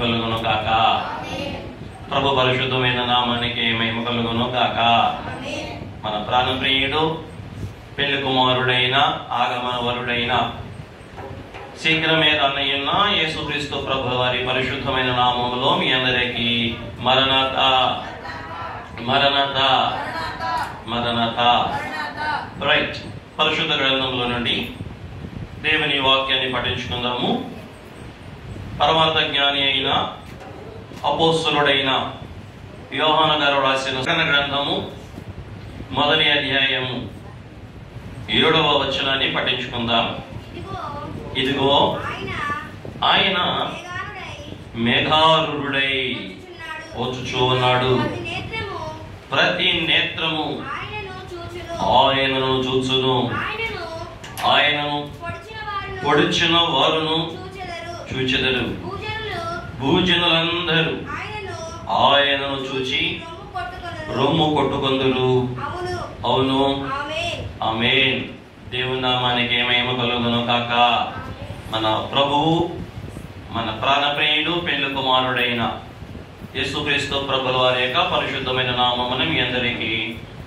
కలుగును గాక. ప్రభు పరిశుద్ధమైన నామానికి మహిమ కలుగును గాక. మన ప్రాణప్రియుడు పెళ్లి కుమారుడైన ఆగమన వరుడైన శీఘ్రమే రానయ్యున్న యేసుక్రీస్తు ప్రభు వారి పరిశుద్ధమైన నామములో మీ అందరికీ మరణాత మరణాత మరణాత. రైట్, పరిశుద్ధ గ్రంథంలో నుండి దేవుని వాక్యాన్ని పఠించుకుందాము. పరమార్థ జ్ఞాని అయిన అపోస్తలుడైన యోహాను గారు రాసిన గ్రంథము 1వ అధ్యాయము 7వ వచనాన్ని పఠించుకుందాం. ఇదిగో ఆయన మేఘారుడై వచ్చుచూ ఉన్నాడు, ప్రతి నేత్రము ఆయనను చూచును, ఆయనను పొడిచిన వారును చూచెదరు. భూజనులందరూ ఆయనను చూచి రొమ్ము కొట్టుకొందురు. అవును, ఆమేన్. దేవుని నామానికి మహిమ కలుగును కాక. మన ప్రభువు, మన ప్రాణప్రియుడు పెళ్లి కుమారుడైన యేసుక్రీస్తు ప్రభుల వారి యొక్క పరిశుద్ధమైన నామమున మీ అందరికీ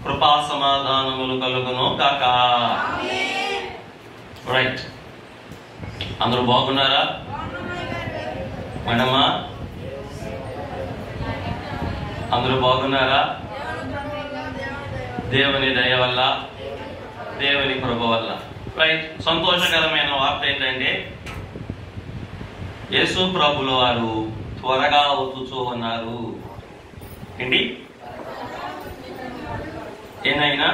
కృపా సమాధానములు కలుగును కాక. రైట్, అందరూ బాగున్నారా మేడమా? అందరూ బాగున్నారా? దేవుని దయ వల్ల, దేవుని కృప వల్ల. రైట్, సంతోషకరమైన వార్త ఏంటంటే యేసు ప్రభుల వారు త్వరగా వచ్చుచూ ఉన్నారు. ఏంటి? ఏనైనా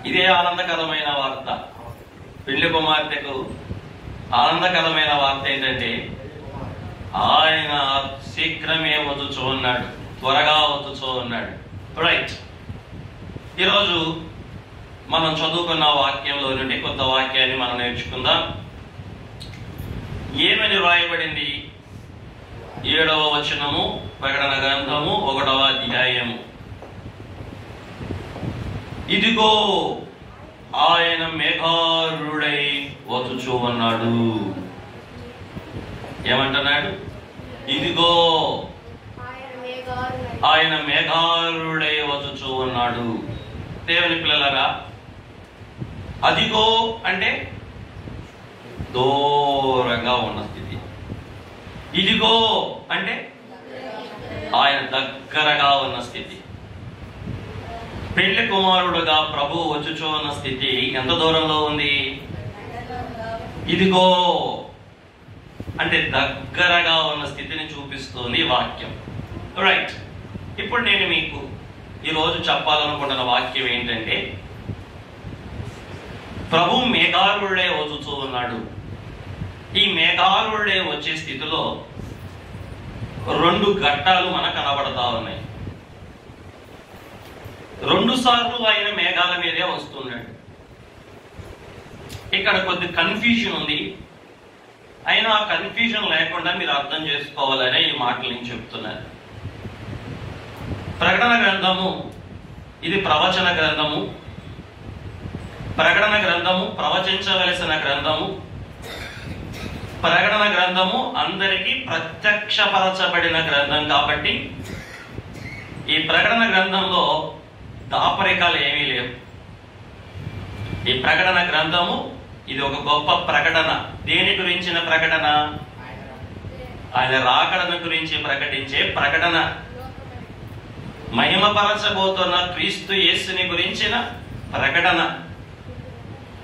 ఇదే ఆనందకరమైన వార్త. పెళ్లి కుమార్తెకు ఆనందకరమైన వార్త ఏంటంటే ఆయన శీఘ్రమే వచ్చుచూ ఉన్నాడు, త్వరగా వచ్చుచూ ఉన్నాడు. రైట్, ఈరోజు మనం చదువుకున్న వాక్యంలో నుండి కొత్త వాక్యాన్ని మనం నేర్చుకుందాం. ఏమని వ్రాయబడింది? 7వ వచనము, ప్రకటన గ్రంథము 1వ అధ్యాయము. ఇదిగో ఆయన మేఘారుడై వచ్చుచూ ఉన్నాడు. ఏమంటున్నాడు? ఇదిగో ఆయన మేఘారుడై వచ్చుచూ ఉన్నాడు. దేవుని పిల్లలారా, అదిగో అంటే దూరంగా ఉన్న స్థితి, ఇదిగో అంటే ఆయన దగ్గరగా ఉన్న స్థితి. పెళ్లి కుమారుడుగా ప్రభు వచ్చుచూ ఉన్న స్థితి ఎంత దూరంలో ఉంది? ఇదిగో అంటే దగ్గరగా ఉన్న స్థితిని చూపిస్తుంది వాక్యం. రైట్, ఇప్పుడు నేను మీకు ఈరోజు చెప్పాలనుకుంటున్న వాక్యం ఏంటంటే ప్రభు మేఘారుడే వచ్చుచూ ఉన్నాడు. ఈ మేఘారుడే వచ్చే స్థితిలో 2 ఘట్టాలు మనకు కనబడతా ఉన్నాయి. 2 సార్లు ఆయన మేఘాల మీదే వస్తున్నాడు. ఇక్కడ కొద్ది కన్ఫ్యూజన్ ఉంది. అయినా ఆ కన్ఫ్యూజన్ లేకుండా మీరు అర్థం చేసుకోవాలనే ఈ మాటలు నేను చెప్తున్నాను. ప్రకటన గ్రంథము ఇది ప్రవచన గ్రంథము. ప్రకటన గ్రంథము ప్రవచించవలసిన గ్రంథము. ప్రకటన గ్రంథము అందరికీ ప్రత్యక్షపరచబడిన గ్రంథం కాబట్టి ఈ ప్రకటన గ్రంథంలో దాపరికాలు ఏమీ లేవు. ఈ ప్రకటన గ్రంథము ఇది ఒక గొప్ప ప్రకటన. దేని గురించిన ప్రకటన? ఆయన రాకడను గురించి ప్రకటించే ప్రకటన. మహిమపరచబోతున్న క్రీస్తు యేసుని గురించిన ప్రకటన.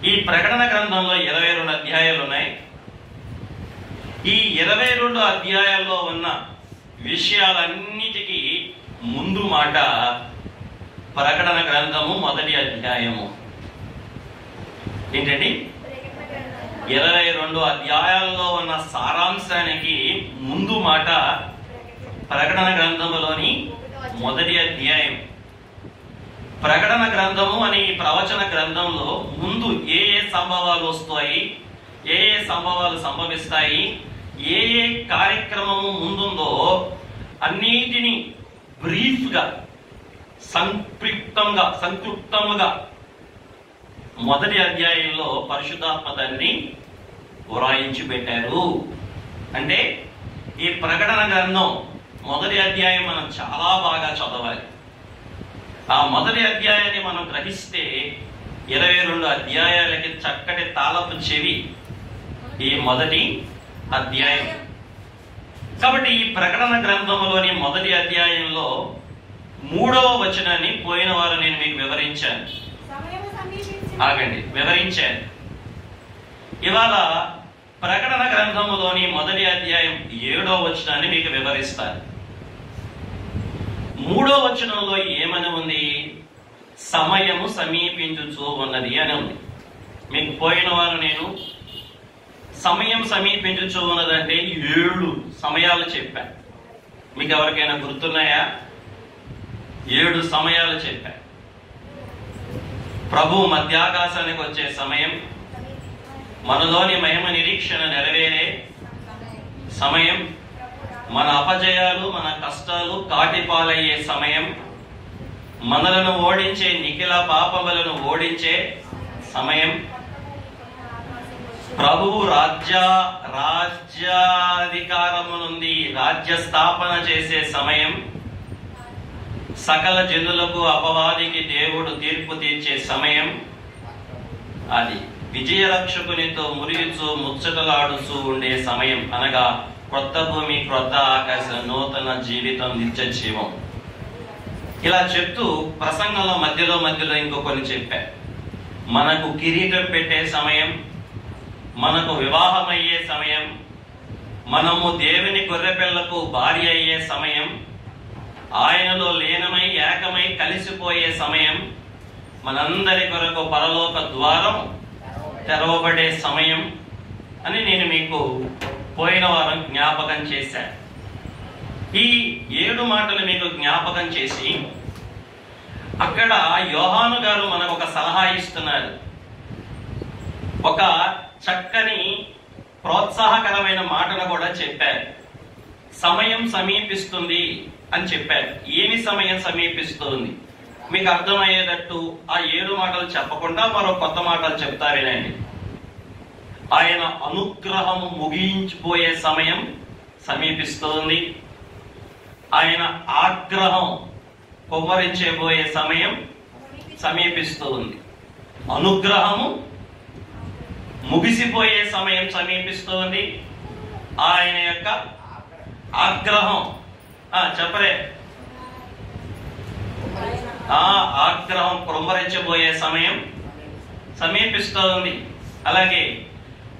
ఈ ప్రకటన గ్రంథంలో 22 అధ్యాయాలు ఉన్నాయి. ఈ 22 అధ్యాయాల్లో ఉన్న విషయాలన్నిటికీ ముందు మాట ప్రకటన గ్రంథము 1వ అధ్యాయము. ఏంటండి? 22 అధ్యాయాల్లో ఉన్న సారాంశానికి ముందు మాట ప్రకటన గ్రంథములోని 1వ అధ్యాయం. ప్రకటన గ్రంథము అనే ఈ ప్రవచన గ్రంథంలో ముందు ఏ సంభవాలు వస్తాయి, ఏ సంభవాలు సంభవిస్తాయి, ఏ కార్యక్రమము ముందుందో అన్నిటినీ బ్రీఫ్ గా, సంక్షిప్తముగా 1వ అధ్యాయంలో పరిశుద్ధాత్మ తండ్రి వ్రాయించి పెట్టారు. అంటే ఈ ప్రకటన గ్రంథం మొదటి అధ్యాయం మనం చాలా బాగా చదవాలి. ఆ మొదటి అధ్యాయాన్ని మనం గ్రహిస్తే 22 అధ్యాయాలకి చక్కటి తాళపు చెవి ఈ మొదటి అధ్యాయం. కాబట్టి ఈ ప్రకటన గ్రంథంలోని మొదటి అధ్యాయంలో 3వ వచనాన్ని పోయిన వారు నేను మీకు వివరించాను. వివరించాను. ఇవాళ ప్రకటన గ్రంథములోని మొదటి అధ్యాయం 7వ వచనాన్ని మీకు వివరిస్తాను. 3వ వచనంలో ఏమని ఉంది? సమయము సమీపించుచూ ఉన్నది అని ఉంది. మీకు పోయిన వారు నేను సమయం సమీపించుచూ ఉన్నదంటే 7 సమయాలు చెప్పాను. మీకు ఎవరికైనా గుర్తున్నాయా? 7 సమయాలు చెప్పాను. ప్రభు మధ్యాకాశానికి వచ్చే సమయం, మనలోని మహిమ నిరీక్షణ నెరవేరే సమయం, మన అపజయాలు మన కష్టాలు కాటిపాలయ్యే సమయం, మనలను ఓడించే నిఖిల పాపములను ఓడించే సమయం, ప్రభువు రాజ్యాధికారము నుండి రాజ్య స్థాపన చేసే సమయం, సకల జనులకు అపవాదికి దేవుడు తీర్పు తీర్చే సమయం, అది విజయరక్షకునితో మురియుచు ముచ్చటలాడుచూ ఉండే సమయం, అనగా కొత్త భూమి క్రొత్త ఆకాశం నూతన జీవితం నిత్య జీవం. ఇలా చెప్తూ ప్రసంగంలో మధ్యలో ఇంకో కొన్ని చెప్పా. మనకు కిరీటం పెట్టే సమయం, మనకు వివాహం అయ్యే సమయం, మనము దేవుని గొర్రెపిల్లకు భార్య అయ్యే సమయం, ఆయనలో లీనమై ఏకమై కలిసిపోయే సమయం, మనందరి కొరకు పరలోక ద్వారం తెరవబడే సమయం అని నేను మీకు పోయిన వారం జ్ఞాపకం చేశాను. ఈ 7 మాటలు మీకు జ్ఞాపకం చేసి అక్కడ యోహాను గారు మనకు ఒక సలహా ఇస్తున్నారు. ఒక చక్కని ప్రోత్సాహకరమైన మాటను కూడా చెప్పారు. సమయం సమీపిస్తుంది అని చెప్పారు. ఏమి సమయం సమీపిస్తుంది మీకు అర్థమయ్యేటట్టు ఆ 7 మాటలు చెప్పకుండా మరో కొత్త మాటలు చెప్తారేనండి. ఆయన అనుగ్రహము ముగించిపోయే సమయం సమీపిస్తుంది. ఆయన ఆగ్రహం కుమ్మరించబోయే సమయం సమీపిస్తుంది. అనుగ్రహము ముగిసిపోయే సమయం సమీపిస్తుంది. ఆయన యొక్క ఆగ్రహం చెప్పరే ఆగ్రహం కుమ్మరించబోయే సమయం సమీపిస్తుంది. అలాగే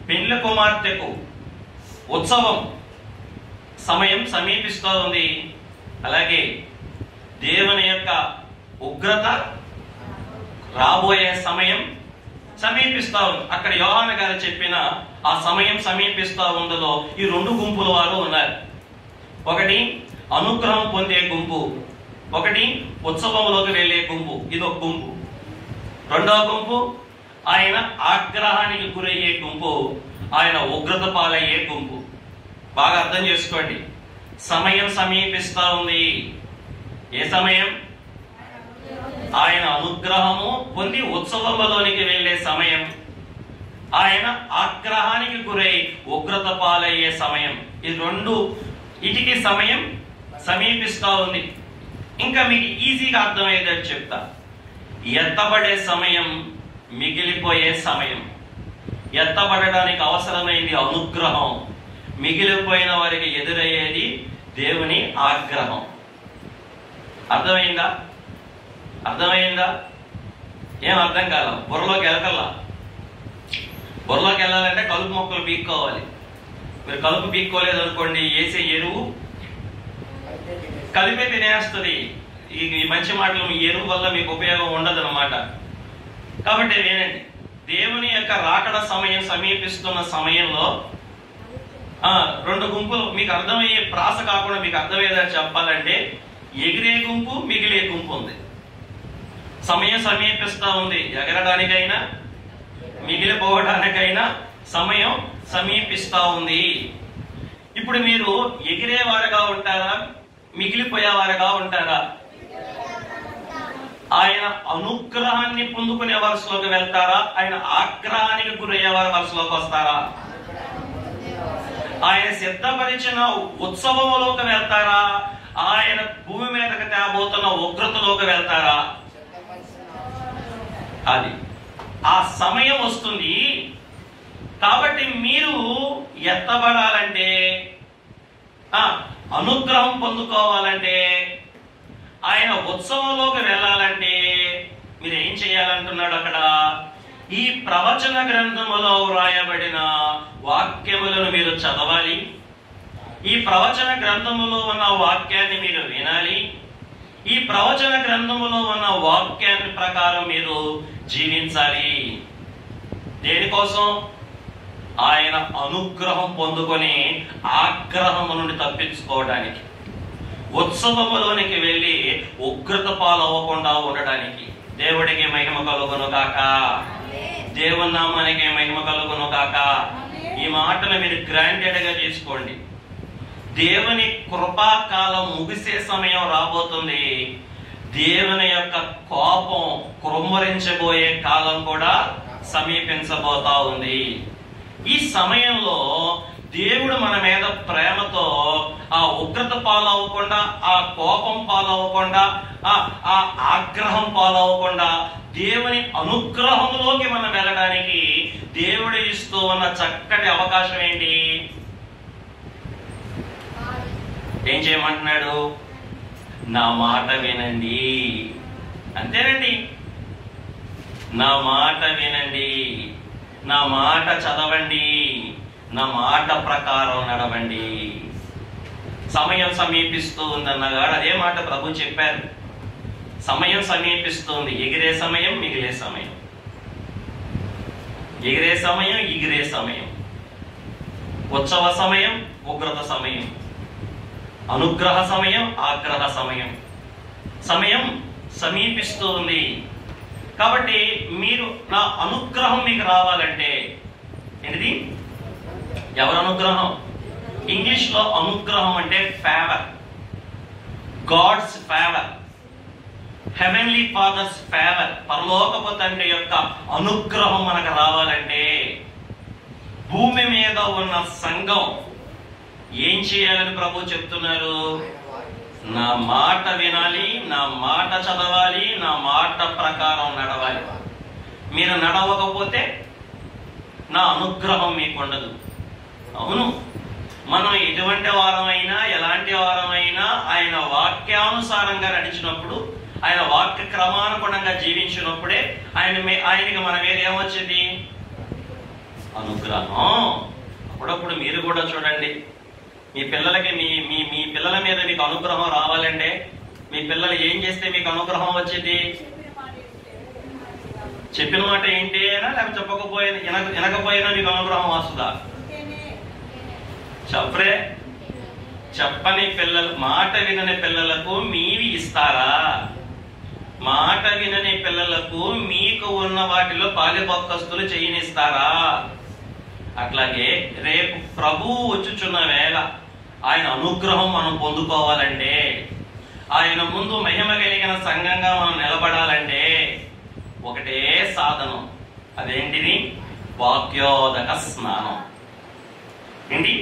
పెళ్లి కుమార్తెకు ఉత్సవం సమయం సమీపిస్తూ ఉంది. అలాగే దేవుని యొక్క ఉగ్రత రాబోయే సమయం సమీపిస్తా ఉంది. అక్కడ యోహాను గారు చెప్పిన ఆ సమయం సమీపిస్తా ఉందో ఈ 2 గుంపుల వారు ఉన్నారు. ఒకటి అనుగ్రహం పొందే గుంపు, ఒకటి ఉత్సవంలోకి వెళ్ళే గుంపు. ఇదొక గుంపు. రెండవ గుంపు ఆయన ఆగ్రహానికి గురయ్యే గుంపు, ఆయన ఉగ్రత పాలయ్యే గుంపు. బాగా అర్థం చేసుకోండి. సమయం సమీపిస్తా ఉంది. ఏ సమయం? ఆయన అనుగ్రహము పొంది ఉత్సవంలోనికి వెళ్ళే సమయం, ఆయన ఆగ్రహానికి గురై ఉగ్రత పాలయ్యే సమయం. ఈ 2 ఇటికి సమయం సమీపిస్తా ఉంది. ఇంకా మీకు ఈజీగా అర్థమయ్యేదని చెప్తా. ఎత్తబడే సమయం, మిగిలిపోయే సమయం. ఎత్తబడడానికి అవసరమైంది అనుగ్రహం, మిగిలిపోయిన వారికి ఎదురయ్యేది దేవుని ఆగ్రహం. అర్థమైందా? ఏం అర్థం కాల? బుర్రలోకి వెళ్ళకల్లా. బుర్రలోకి వెళ్ళాలంటే కలుపు మొక్కలు పీక్కోవాలి. మీరు కలుపు పీక్కోలేదు అనుకోండి, వేసే ఎరువు కలిపే తినేస్తుంది. ఈ మంచి మాటలు ఈ ఎరువు వల్ల మీకు ఉపయోగం ఉండదు అన్నమాట. కాబట్టి నేనండి దేవుని యొక్క రాకడ సమయం సమీపిస్తున్న సమయంలో 2 గుంపులు మీకు అర్థమయ్యే ప్రాస కాకుండా మీకు అర్థమయ్యేదని చెప్పాలంటే ఎగిరే గుంపు, మిగిలే గుంపు ఉంది. సమయం సమీపిస్తా ఉంది. ఎగరడానికైనా మిగిలిపోవడానికైనా సమయం సమీపిస్తా ఉంది. ఇప్పుడు మీరు ఎగిరేవారుగా ఉంటారా, మిగిలిపోయేవారుగా ఉంటారా? ఆయన అనుగ్రహాన్ని పొందుకునే వరుసలోకి వెళ్తారా, ఆయన ఆగ్రహానికి గురయ్యే వారి వరుసలోకి వస్తారా? ఆయన సిద్ధపరిచిన ఉత్సవములోకి వెళ్తారా, ఆయన భూమి మీదకి తేబోతున్న ఉగ్రతలోకి వెళ్తారా? అది ఆ సమయం వస్తుంది. కాబట్టి మీరు ఎత్తబడాలంటే, అనుగ్రహం పొందుకోవాలంటే, ఆయన ఉత్సవంలోకి వెళ్ళాలంటే మీరు ఏం చేయాలంటున్నాడు అక్కడ? ఈ ప్రవచన గ్రంథములో వ్రాయబడిన వాక్యములను మీరు చదవాలి. ఈ ప్రవచన గ్రంథములో ఉన్న వాక్యాన్ని మీరు వినాలి. ఈ ప్రవచన గ్రంథములో ఉన్న వాక్యాన్ని ప్రకారం మీరు జీవించాలి. దేనికోసం? ఆయన అనుగ్రహం పొందుకొని ఆగ్రహం నుండి తప్పించుకోవడానికి, ఉత్సవములోనికి వెళ్ళి ఉగ్రత పాలవ్వకుండా ఉండడానికి. దేవుడికి మహిమ కలుగును కాక, దేవుని నామానికి మహిమ కలుగును కాక. ఈ మాటను మీరు గ్రాంటెడ్ గా తీసుకోండి. దేవుని కృపాకాలం ముగిసే సమయం రాబోతుంది. దేవుని యొక్క కోపం కృమ్మరించబోయే కాలం కూడా సమీపించబోతా ఉంది. ఈ సమయంలో దేవుడు మన మీద ప్రేమతో ఆ ఉగ్రత పాలవ్వకుండా, ఆ కోపం పాలవ్వకుండా, ఆ ఆగ్రహం పాలవ్వకుండా దేవుని అనుగ్రహంలోకి మనం వెళ్ళడానికి దేవుడు ఇస్తూ ఉన్న చక్కటి అవకాశం ఏంటి? ఏం చేయమంటున్నాడు? నా మాట వినండి. అంతేనండి. నా మాట వినండి, నా మాట చదవండి, నా మాట ప్రకారం నడవండి. సమయం సమీపిస్తూ ఉందన్నగాడు అదే మాట ప్రభు చెప్పారు. సమయం సమీపిస్తుంది. ఎగిరే సమయం, మిగిలే సమయం. ఎగిరే సమయం, ఎగిరే సమయం. ఉత్సవ సమయం, ఉగ్రత సమయం. అనుగ్రహ సమయం, ఆగ్రహ సమయం. సమయం సమీపిస్తూ ఉంది. కాబట్టి మీరు, నా అనుగ్రహం మీకు రావాలంటే ఏంటిది? ఎవరి అనుగ్రహం? ఇంగ్లీష్ లో అనుగ్రహం అంటే favour, God's favour, heavenly father's favour. పరలోకపు తండ్రి యొక్క అనుగ్రహం మనకు రావాలంటే భూమి మీద ఉన్న సంఘం ఏం చేయాలని ప్రభు చెప్తున్నారు? నా మాట వినాలి, నా మాట చదవాలి, నా మాట ప్రకారం నడవాలి. మీరు నడవకపోతే నా అనుగ్రహం మీకు ఉండదు. అవును, మనం ఎటువంటి వారమైనా, ఎలాంటి వారమైనా ఆయన వాక్యానుసారంగా నడిచినప్పుడు, ఆయన వాక్య క్రమానుగుణంగా జీవించినప్పుడే ఆయనకి మన మీద ఏమొచ్చింది? అనుగ్రహం. అప్పుడప్పుడు మీరు కూడా చూడండి, మీ పిల్లలకి మీ పిల్లల మీద మీకు అనుగ్రహం రావాలంటే మీ పిల్లలు ఏం చేస్తే మీకు అనుగ్రహం వచ్చింది? చెప్పిన మాట ఏంటి అయినా, లేకపోతే చెప్పకపోయినా, వినకపోయినా మీకు అనుగ్రహం వస్తుందా? చెప్పరే. చెప్పని పిల్లలు, మాట వినని పిల్లలకు మీవి ఇస్తారా? మాట వినని పిల్లలకు మీకు ఉన్న వాటిలో పాలిపక్కస్తులు చేయనిస్తారా? అట్లాగే రేపు ప్రభువు వచ్చుచున్న వేళ ఆయన అనుగ్రహం మనం పొందుకోవాలంటే, ఆయన ముందు మహిమ కలిగిన సంఘంగా మనం నిలబడాలంటే ఒకటే సాధనం. అదేంటిది? వాక్యోదక స్నానం. ఏంటి?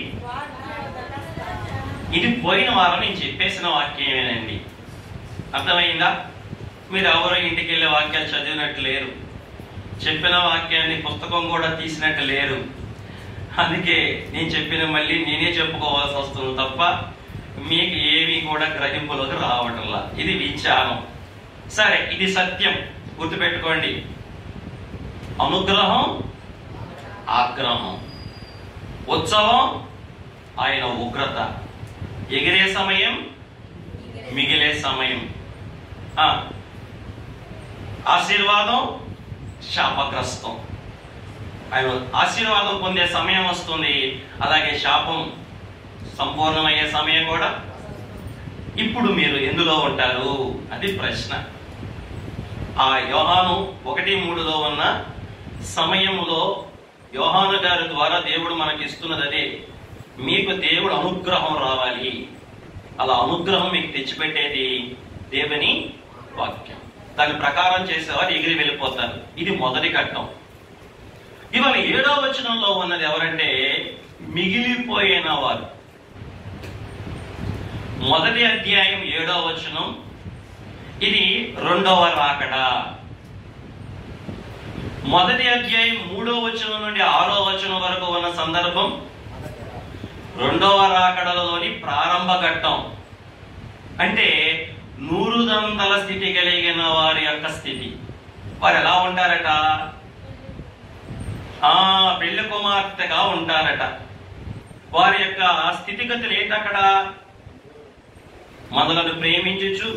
ఇది పోయిన వారం నేను చెప్పేసిన వాక్యమేనండి. అర్థమైందా? మీరు ఎవరో ఇంటికి వెళ్ళే వాక్యాలు చదివినట్టు లేరు, చెప్పిన వాక్యాన్ని పుస్తకం కూడా తీసినట్టు లేరు. అందుకే నేను చెప్పిన మళ్ళీ నేనే చెప్పుకోవాల్సి వస్తుంది తప్ప మీకు ఏమీ కూడా గ్రహింపులోకి రావటంలా. ఇది విచారం. సరే, ఇది సత్యం, గుర్తుపెట్టుకోండి. అనుగ్రహం, ఆగ్రహం. ఉత్సవం, ఆయన ఉగ్రత. ఎగిరే సమయం, మిగిలే సమయం. ఆశీర్వాదం, శాపగ్రస్తం. ఆయన ఆశీర్వాదం పొందే సమయం వస్తుంది, అలాగే శాపం సంపూర్ణమయ్యే సమయం కూడా. ఇప్పుడు మీరు ఎందులో ఉంటారు? అది ప్రశ్న. ఆ యోహాను 1:3 ఉన్న సమయములో యోహాను గారి ద్వారా దేవుడు మనకి ఇస్తున్నది అదే. మీకు దేవుడు అనుగ్రహం రావాలి. అలా అనుగ్రహం మీకు తెచ్చిపెట్టేది దేవుని వాక్యం. దాని ప్రకారం చేసేవారు ఎగిరి వెళ్ళిపోతారు. ఇది మొదటి ఘట్టం. ఇవాళ 7వ వచనంలో ఉన్నది ఎవరంటే, మిగిలిపోయిన వారు. మొదటి అధ్యాయం 7వ వచనం, ఇది రెండవ రాకడ. మొదటి అధ్యాయం 3వ వచనం నుండి 6వ వచనం వరకు ఉన్న సందర్భం రెండవ రాకడలోని ప్రారంభ ఘట్టం. అంటే 100 స్థితి కలిగిన వారి యొక్క స్థితి. వారు ఎలా ఉంటారట? పెళ్లి కుమార్తెగా ఉంటారట. వారి యొక్క స్థితిగతులు ఏంటక్కడ? మనలను ప్రేమించుచు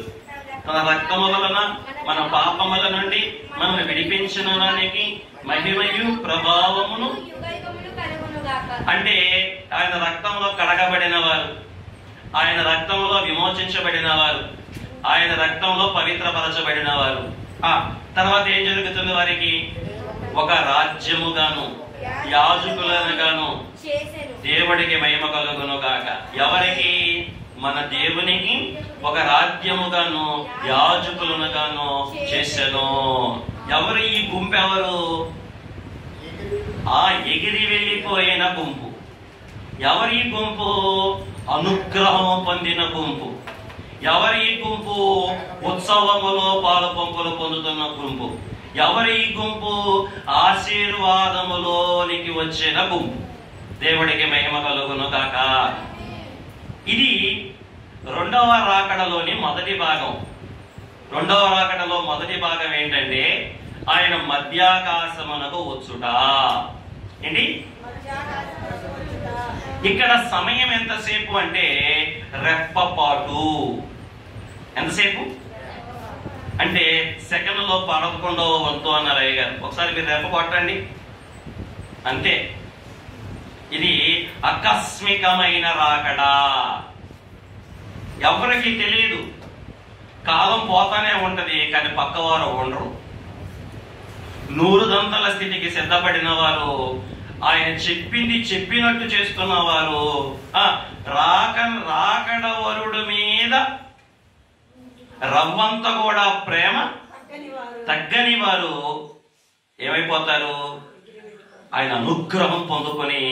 మన రక్తము వలన మన పాపముల నుండి మనల్ని విడిపించడానికి మహిమయు ప్రభావమును, అంటే ఆయన రక్తంలో కడగబడిన వారు, ఆయన రక్తంలో విమోచించబడిన వారు, ఆయన రక్తంలో పవిత్రపరచబడిన వారు. తర్వాత ఏం జరుగుతుంది? వారికి ఒక రాజ్యముగాను యాజకులనుగాను దేవుడికి మహిమ కలుగును గాక. ఎవరికి? మన దేవునికి ఒక రాజ్యముగాను యాజకులనుగాను చేసెను. ఎవరు ఈ గుంపు? ఎవరు? ఎగిరి వెళ్ళిపోయిన గుంపు. ఎవరి గుంపు? అనుగ్రహం పొందిన గుంపు. ఎవరి గుంపు? ఉత్సవములో పాలు పంపులు పొందుతున్న గుంపు. ఎవరి గుంపు? ఆశీర్వాదములోనికి వచ్చిన గుంపు. దేవుడికి మహిమ కలుగును గాక. ఇది రెండవ రాకడలోని మొదటి భాగం. రెండవ రాకడలో మొదటి భాగం ఏంటంటే ఆయన మధ్యాకాశమునకు వచ్చుట. ఏంటి? ఇక్కడ సమయం ఎంతసేపు అంటే రెప్పపాటు. ఎంతసేపు అంటే సెకండ్లో 11వ వంతు అన్నారు అయ్య గారు. ఒకసారి మీరు రెప్ప కొట్టండి అంతే. ఇది ఆకస్మికమైన రాకడ. ఎవరికి తెలియదు. కాలం పోతానే ఉంటది, కానీ పక్కవారు ఉండరు. 100 స్థితికి సిద్ధపడిన వారు, ఆయన చెప్పింది చెప్పినట్టు చేస్తున్న వారు, రాకడ వరుడు మీద రవ్వంత కూడా ప్రేమ తగ్గని వారు ఏమైపోతారు? ఆయన అనుగ్రహం పొందుకొని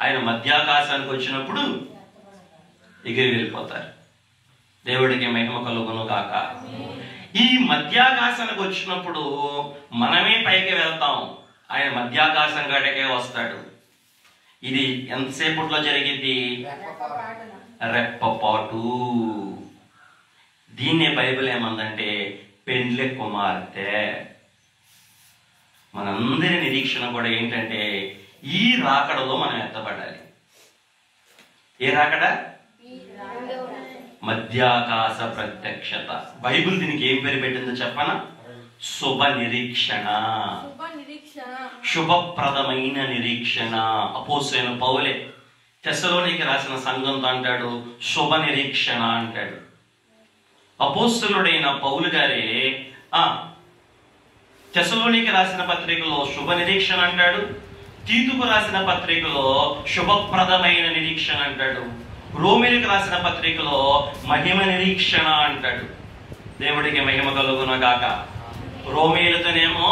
ఆయన మధ్యాకాశానికి వచ్చినప్పుడు ఎగిరి వెళ్ళిపోతారు. దేవుడికి మహిమ కలుగును గాక. ఈ మధ్యాకాశానికి వచ్చినప్పుడు మనమే పైకి వెళ్తాం, ఆయన మధ్యాకాశం గడికే వస్తాడు. ఇది ఎంతసేపట్లో జరిగింది? రెప్పపాటు. దీన్నే బైబిల్ ఏమందంటే పెండ్లి కుమార్తె. మనందరి నిరీక్షణ కూడా ఏంటంటే ఈ రాకడలో మనం ఎత్తబడాలి. ఏ రాకడ? మధ్యాకాశ ప్రత్యక్షత. బైబిల్ దీనికి ఏం పేరు పెట్టిందో చెప్పనా? శుభ నిరీక్షణ, శుభప్రదమైన నిరీక్షణ. అపోస్తలుడైన పౌలే తెస్సలోనికి రాసిన సంఘంతో అంటాడు శుభ నిరీక్షణ అంటాడు. అపోస్తలుడైన పౌలు గారే తెస్సలోనికి రాసిన పత్రికలో శుభ నిరీక్షణ అంటాడు, తీతుకు రాసిన పత్రికలో శుభప్రదమైన నిరీక్షణ అంటాడు, రోమిలకు రాసిన పత్రికలో మహిమ నిరీక్షణ అంటాడు. దేవుడికి మహిమ కలుగును గాక. రోమిలతోనేమో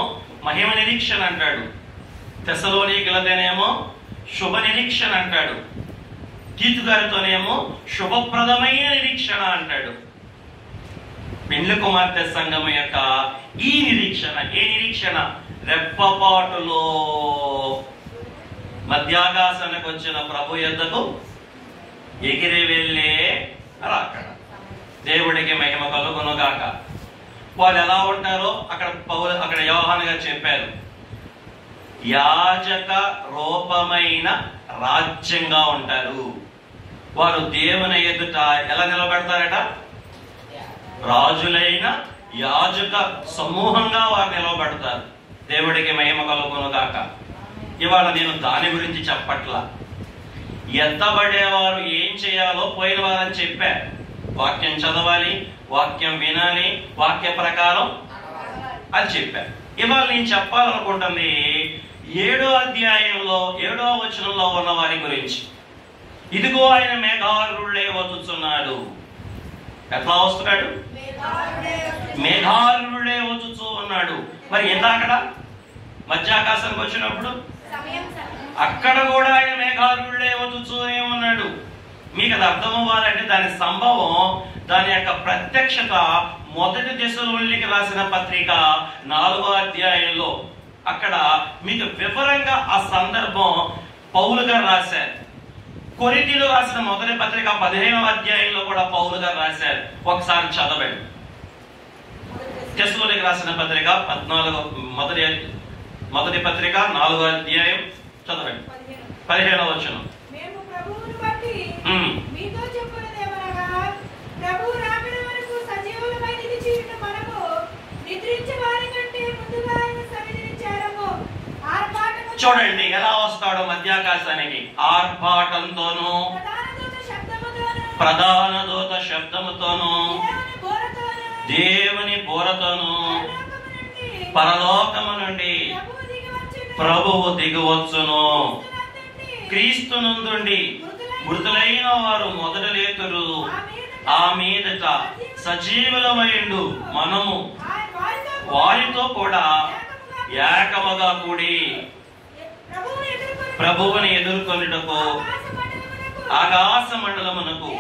మహిమ నిరీక్షణ అంటాడు, తెస్సలోనికలతోనేమో శుభ నిరీక్షణ అంటాడు, తీతు గారితోనేమో శుభప్రదమైన నిరీక్షణ అంటాడు. పెండ్లి కుమార్తె సంఘం యొక్క ఈ నిరీక్షణ, ఏ నిరీక్షణ? రెప్పపాటులో మధ్యాకాశానికి వచ్చిన ప్రభు యొద్దకు ఎగిరి వెళ్ళే రాకడ. దేవుడికి మహిమ కలుగును గాక. వాళ్ళు ఎలా ఉంటారో అక్కడ యోహాను గారు చెప్పారు. యాజక రూపమైన రాజ్యంగా ఉంటారు. వారు దేవుని ఎదుట ఎలా నిలబెడతారట? రాజులైన యాజక సమూహంగా వారు నిలవబడతారు. దేవుడికి మహిమ కలుగును గాక. ఇవాళ నేను దాని గురించి చెప్పట్లా. ఎత్తబడేవారు ఏం చేయాలో పోయిన వారని చెప్పా. వాక్యం చదవాలి, వాక్యం వినాలి, వాక్య ప్రకారం అది చెప్పా. ఇవాళ నేను చెప్పాలనుకుంటుంది 7వ అధ్యాయంలో 7వ వచనంలో ఉన్న వారి గురించి. ఇదిగో ఆయన మేఘారుడే వచ్చుచున్నాడు. ఎట్లా వస్తున్నాడు? మేఘారుడే వచ్చుచూ ఉన్నాడు. మరి ఎందాకడ మధ్యాకాశానికి వచ్చినప్పుడు అక్కడ కూడా ఆయన మేఘారుడే వచ్చుతూనే ఉన్నాడు. మీకు అది అర్థం అవ్వాలంటే దాని సంభవం, దాని యొక్క ప్రత్యక్షత మొదటి దశలోనికి రాసిన పత్రిక 4వ అధ్యాయంలో అక్కడ మీకు వివరంగా ఆ సందర్భం పౌలు గారు రాశారు. కొరింథీయులు రాసిన మొదటి పత్రిక 15వ అధ్యాయంలో కూడా పౌలు గారు రాశారు. ఒకసారి చదవండి. దశలోనికి రాసిన పత్రిక మొదటి పత్రిక 4వ అధ్యాయం చదవండి. 15వ వచనం. చూడండి ఎలా వస్తాడో మధ్యాకాశానికి. ఆర్భాటంతోనూ ప్రధాన దూత శబ్దముతోనూ దేవుని బోరతోనూ పరలోకము నుండి ప్రభువు దిగివచ్చును. క్రీస్తు నందుండి మృతులైన వారు మొదట లేతురు. ఆ మీదట సజీవులమైండు మనము వారితో కూడా ఏకముగా కూడి ప్రభువుని ఎదుర్కొనుటకు ఆకాశ మండలమునకు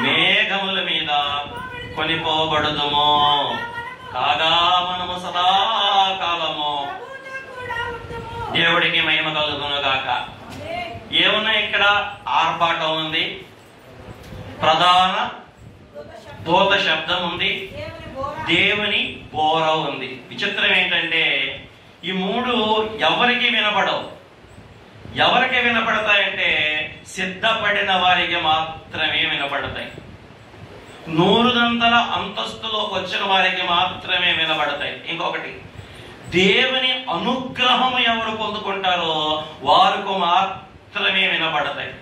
మేఘముల మీద కొనిపోబడుదుము. కాగా మనము సదాకాలము దేవుడికి మహిమ కలుగును గాక. ఏమున్నాయి ఇక్కడ? ఆర్భాటం ఉంది, ప్రధాన దూత శబ్దం ఉంది, దేవుని బోర ఉంది. విచిత్రం ఏంటంటే ఈ మూడు ఎవరికి వినపడవు. ఎవరికి వినపడతాయంటే సిద్ధపడిన వారికి మాత్రమే వినపడతాయి. 100 అంతస్తులోకి వచ్చిన వారికి మాత్రమే వినపడతాయి. ఇంకొకటి, దేవుని అనుగ్రహము ఎవరు పొందుకుంటారో వారికి మాత్రమే వినపడతాయి.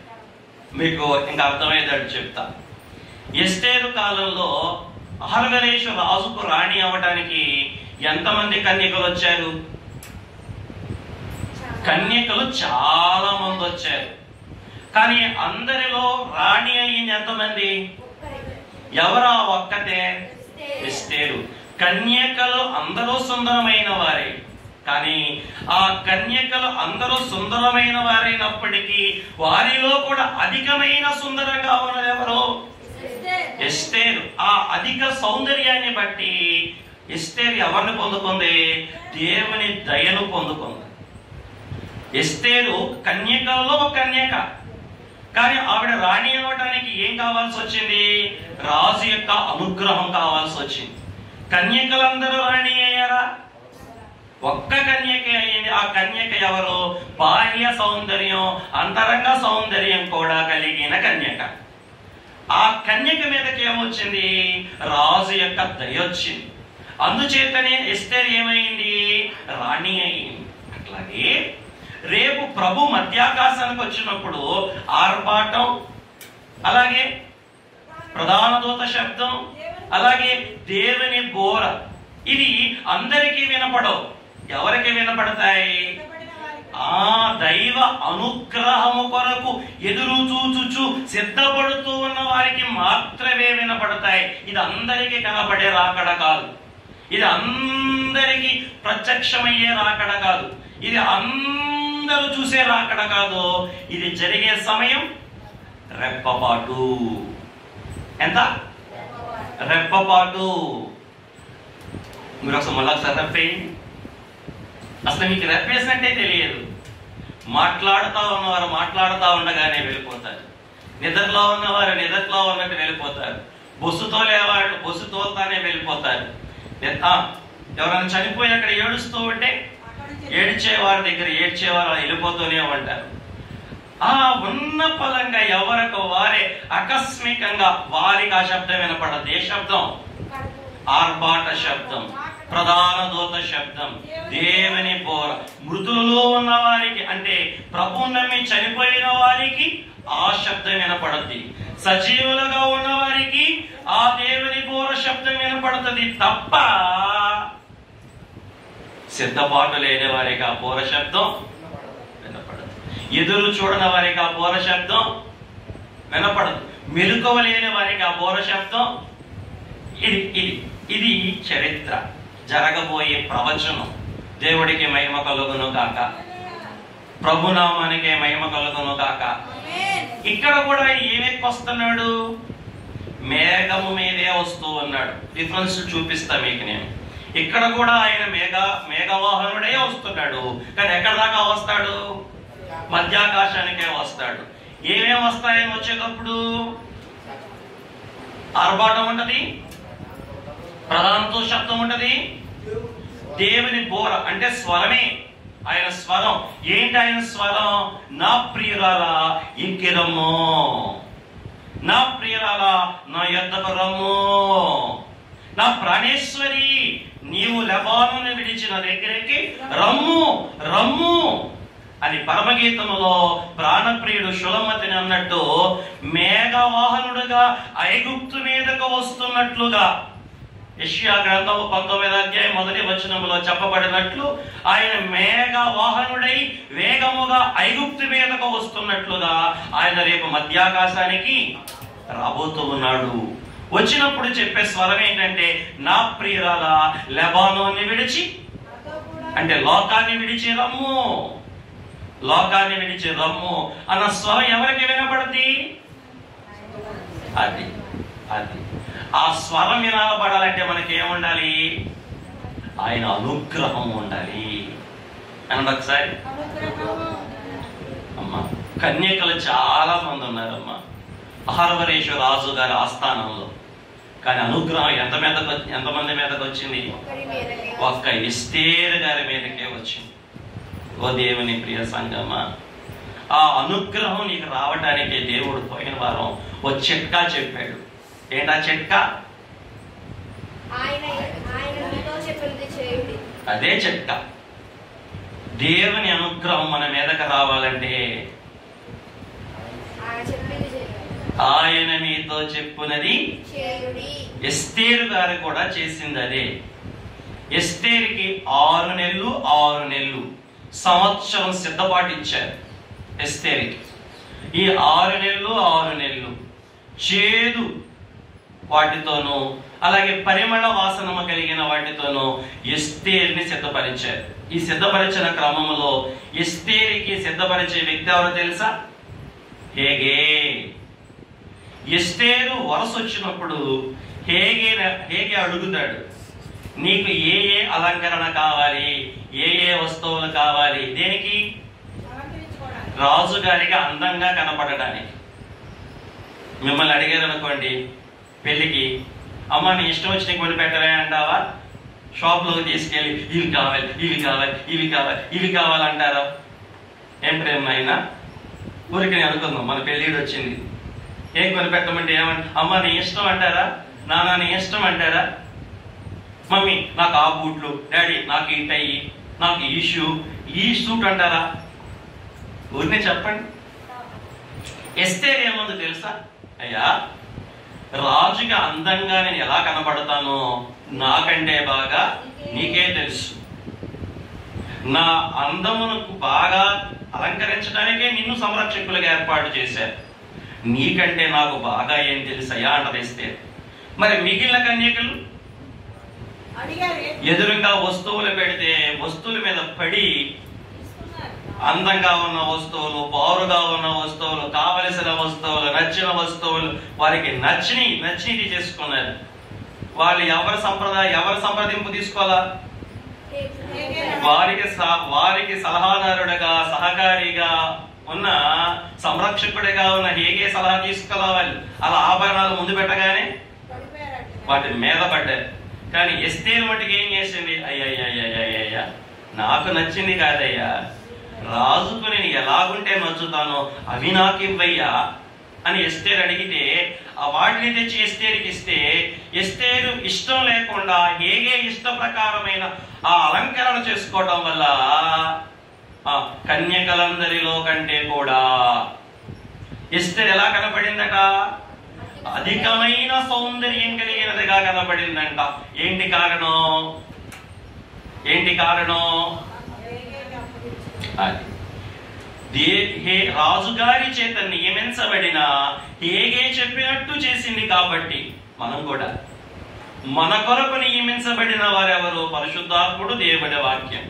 మీకు ఇంకా అర్థమయ్యేటట్టు చెప్తా. ఎస్తేరు కాలంలో అహర్వరేషు రాజుకు రాణి అవ్వడానికి ఎంతమంది కన్యకలు వచ్చారు? కన్యకలు చాలా మంది వచ్చారు. కానీ అందరిలో రాణి అయింది ఎంతమంది? ఎవరా? ఒక్కతే, ఎస్తేరు. కన్యకలు అందరూ సుందరమైన వారే. కానీ ఆ కన్యకలు అందరూ సుందరమైన వారైనప్పటికీ వారిలో కూడా అధికమైన సుందరంగా ఉన్నది ఎవరు? ఎస్తేరు. ఆ అధిక సౌందర్యాన్ని బట్టి ఎస్తేరు ఎవరిని పొందుకుంది? దేవుని దయను పొందుకుంది. ఎస్తేరు కన్యకలలో ఒక కన్యక. కానీ ఆవిడ రాణి అవ్వడానికి ఏం కావాల్సి వచ్చింది? రాజు యొక్క అనుగ్రహం కావాల్సి వచ్చింది. కన్యకలందరూ రాణి అయ్యారా? ఒక్క కన్యక అయ్యింది. ఆ కన్యక ఎవరు? బాహ్య సౌందర్యం, అంతరంగ సౌందర్యం కూడా కలిగిన కన్యక. ఆ కన్యక మీదకి ఏమొచ్చింది? రాజు యొక్క దయ వచ్చింది. అందుచేతనే ఎస్తేరు ఏమైంది? రాణి అయింది. అట్లాగే రేపు ప్రభు మధ్యాకాశానికి వచ్చినప్పుడు ఆర్భాటం, అలాగే ప్రధాన దూత శబ్దం, అలాగే దేవుని బోర, ఇది అందరికీ వినపడవు. ఎవరికి వినపడతాయి? ఆ దైవ అనుగ్రహము కొరకు ఎదురు చూచుచు సిద్ధపడుతూ ఉన్న వారికి మాత్రమే వినపడతాయి. ఇది అందరికీ కనపడే రాకడ కాదు. ఇది అందరికీ ప్రత్యక్షమయ్యే రాకడ కాదు. ఇది అందరూ చూసే రాకడ కాదు. ఇది జరిగే సమయం రెప్పపాటు. ఎంత? రెప్పపాటు. మీరు ఒకసారి మళ్ళీ ఒకసారి రెప్పేయండి. అసలు మీకు రెప్పేసినట్టే తెలియదు. మాట్లాడుతూ ఉన్నవారు మాట్లాడుతూ ఉండగానే వెళ్ళిపోతారు. నిద్రలో ఉన్నవారు నిద్రలో ఉన్నట్టు వెళ్ళిపోతారు. బొస్సు తోలేవాళ్ళు బొస్సు తోలుతానే వెళ్ళిపోతారు. ఎవరైనా చనిపోయి అక్కడ ఏడుస్తూ ఉంటే ఏడ్చేవారి దగ్గర ఏడ్చేవారు వెళ్ళిపోతూనే ఉంటారు. ఆ ఉన్న పలంగా ఎవరికి వారే ఆకస్మికంగా వారికి ఆ శబ్దం వినపడదు. ఏ శబ్దం? ఆర్భాట శబ్దం, ప్రధాన దూత శబ్దం, దేవుని బోర. మృతులలో ఉన్న వారికి అంటే ప్రభువు నమ్మి చనిపోయిన వారికి ఆ శబ్దం వినపడుద్ది. సజీవులుగా ఉన్న వారికి ఆ దేవుని బోర శబ్దం వినపడుతుంది తప్ప సిద్ధపాటు లేని వారికి ఆ బోర శబ్దం వినపడదు. ఎదురు చూడని వారికి ఆ బోర శబ్దం వినపడదు. మెలకువ లేని వారికి ఆ బోర శబ్దం. ఇది చరిత్ర, జరగబోయే ప్రవచనం. దేవుడికి మహిమ కలుగును గాక. ప్రభునామానికే మహిమ కలుగును కాక. ఇక్కడ కూడా ఏమెక్కొస్తున్నాడు? మేఘము మీదే వస్తూ ఉన్నాడు. డిఫరెన్స్ చూపిస్తా మీకు నేను. ఇక్కడ కూడా ఆయన మేఘవాహనుడే వస్తున్నాడు, కానీ ఎక్కడ దాకా వస్తాడు? మధ్యాకాశానికే వస్తాడు. ఏమేమి వస్తాయని వచ్చేటప్పుడు? ఆర్భాటం ఉంటది, ప్రధానతో శబ్దం ఉంటది, దేవుని బోర అంటే స్వరమే ఆయన స్వరం. ఏంటి ఆయన స్వరం? నా ప్రియురాలా ఇంకి రమ్ము, నా ప్రియురాలా నా యొద్దకు రమ్ము, నా ప్రాణేశ్వరి నీవు లెబానోను విడిచిన దగ్గరికి రమ్ము రమ్ము అని పరమగీతములో ప్రాణప్రియుడు షులమతిని అన్నట్టు మేఘవాహనుడుగా ఐగుప్తు మీదకు వస్తున్నట్లుగా యెషయా గ్రంథము 19వ అధ్యాయం 1వ వచనములో చెప్పబడినట్లు ఆయన మేఘవాహనుడై వేగముగా ఐగుప్తు మీదకు వస్తున్నట్లుగా ఆయన రేపు మధ్యాకాశానికి రాబోతూ ఉన్నాడు. వచ్చినప్పుడు చెప్పే స్వరం ఏంటంటే, నా ప్రియురాల లెబానోన్ని విడిచి, అంటే లోకాన్ని విడిచి రమ్ము, లోకాన్ని విడిచి రమ్ము అన్న స్వరం ఎవరికి వినపడుతుంది? అది అది ఆ స్వరం వినపడాలంటే మనకి ఏముండాలి? ఆయన అనుగ్రహం ఉండాలి. అనండి ఒకసారి. అమ్మా, కన్యకలు చాలా మంది ఉన్నారమ్మా అహర్వరేశ్వర రాజు గారి ఆస్థానంలో. కానీ అనుగ్రహం ఎంతమంది మీదకి వచ్చింది? ఒక్క ఎస్తేరు గారి మీదకే వచ్చింది. ఓ దేవుని ప్రియ సంగమా, ఆ అనుగ్రహం నీకు రావటానికి దేవుడు పోయిన వారం ఓ చిట్కా చెప్పాడు. ఏంటా చిట్కా? అదే చిట్కా. దేవుని అనుగ్రహం మన మీదకి రావాలంటే ఆయన మీతో చెప్పునది. ఎస్తేరు గారు కూడా చేసింది అదే. ఎస్తేరుకి 6 నెలలు సంవత్సరం సిద్ధపాటు ఇచ్చారు ఎస్తేరుకి. ఈ 6 నెలలు చేదు వాటితోనూ అలాగే పరిమళ వాసనము కలిగిన వాటితోనూ ఎస్తేరుని సిద్ధపరిచారు. ఈ సిద్ధపరిచిన క్రమంలో ఎస్తేరుకి సిద్ధపరిచే వ్యక్తి ఎవరో తెలుసా? హేగే. ఎస్తేరు వరస వచ్చినప్పుడు హేగే అడుగుతాడు, నీకు ఏ ఏ అలంకరణ కావాలి, ఏ ఏ వస్తువులు కావాలి? దేనికి? రాజుగారికి అందంగా కనపడడానికి. మిమ్మల్ని అడిగారు అనుకోండి పెళ్లికి, అమ్మ నీ ఇష్టం వచ్చి నీకు కొని పెట్టలే అంటావా? షాప్లోకి తీసుకెళ్ళి ఇవి కావాలి, ఇవి కావాలి, ఇవి కావాలి, ఇవి కావాలంటారా? ఏం ప్రేమ అయినా ఊరికి అనుకుందాం, మన పెళ్ళిడు వచ్చింది, ఏం కొని పెట్టమంటే ఏమంట? అమ్మ నీ ఇష్టం అంటారా? నాన్న నీ ఇష్టం అంటారా? మమ్మీ నాకు ఆ బూట్లు, డాడీ నాకు ఈ టై, నాకు ఈ షూ, ఈ సూట్ అంటారా? ఊరినే చెప్పండి. ఎస్తేరు ఏముంది తెలుసా? అయ్యా, రాజుగా అందంగా నేను ఎలా కనపడతానో నాకంటే బాగా నీకే తెలుసు. నా అందమును బాగా అలంకరించడానికే నిన్ను సంరక్షకులుగా ఏర్పాటు చేశారు. నీకంటే నాకు బాగా ఏం తెలుసయ్యా అంటది ఎస్తేరు. మరి మిగిలిన కన్యకలు ఎదురుగా వస్తువులు పెడితే వస్తువుల మీద పడి అందంగా ఉన్న వస్తువులు, బారుగా ఉన్న వస్తువులు, కావలసిన వస్తువులు, నచ్చిన వస్తువులు, వారికి నచ్చినది చేసుకున్నారు. వాళ్ళు ఎవరి సంప్రదింపు తీసుకోవాలా? వారికి సలహాదారుడిగా, సహకారిగా ఉన్న, సంరక్షకుడిగా ఉన్న హేగే సలహా తీసుకోవాలి. అలా ఆభరణాలు ముందు పెట్టగానే వాటి మీద పడ్డారు. కానీ ఎస్తేరు మటుకు ఏం చేసింది? అయ్యయ్యా, నాకు నచ్చింది కాదయ్యా, రాజుకు నేను ఎలాగుంటే నచ్చుతానో అవి నాకు ఇవ్వయ్యా అని ఎస్తేరు అడిగితే ఆ వాటిని తెచ్చి ఎస్తేరుకి ఇస్తే ఎస్తేరు ఇష్టం లేకుండా హేగే ఇష్ట ప్రకారమైన ఆ అలంకరణ చేసుకోవటం వల్ల కన్యకలందరిలో కంటే కూడా ఎస్తేరు ఎలా కనపడిందట? అధికమైన సౌందర్యం కలిగినదిగా కనపడిందంట. ఏంటి కారణం? రాజుగారి చేత నియమించబడిన హేగే చెప్పినట్టు చేసింది కాబట్టి మనం కూడా మన కొరకు నియమించబడిన వారెవరు? పరిశుద్ధాత్ముడు, దేవుడి వాక్యం.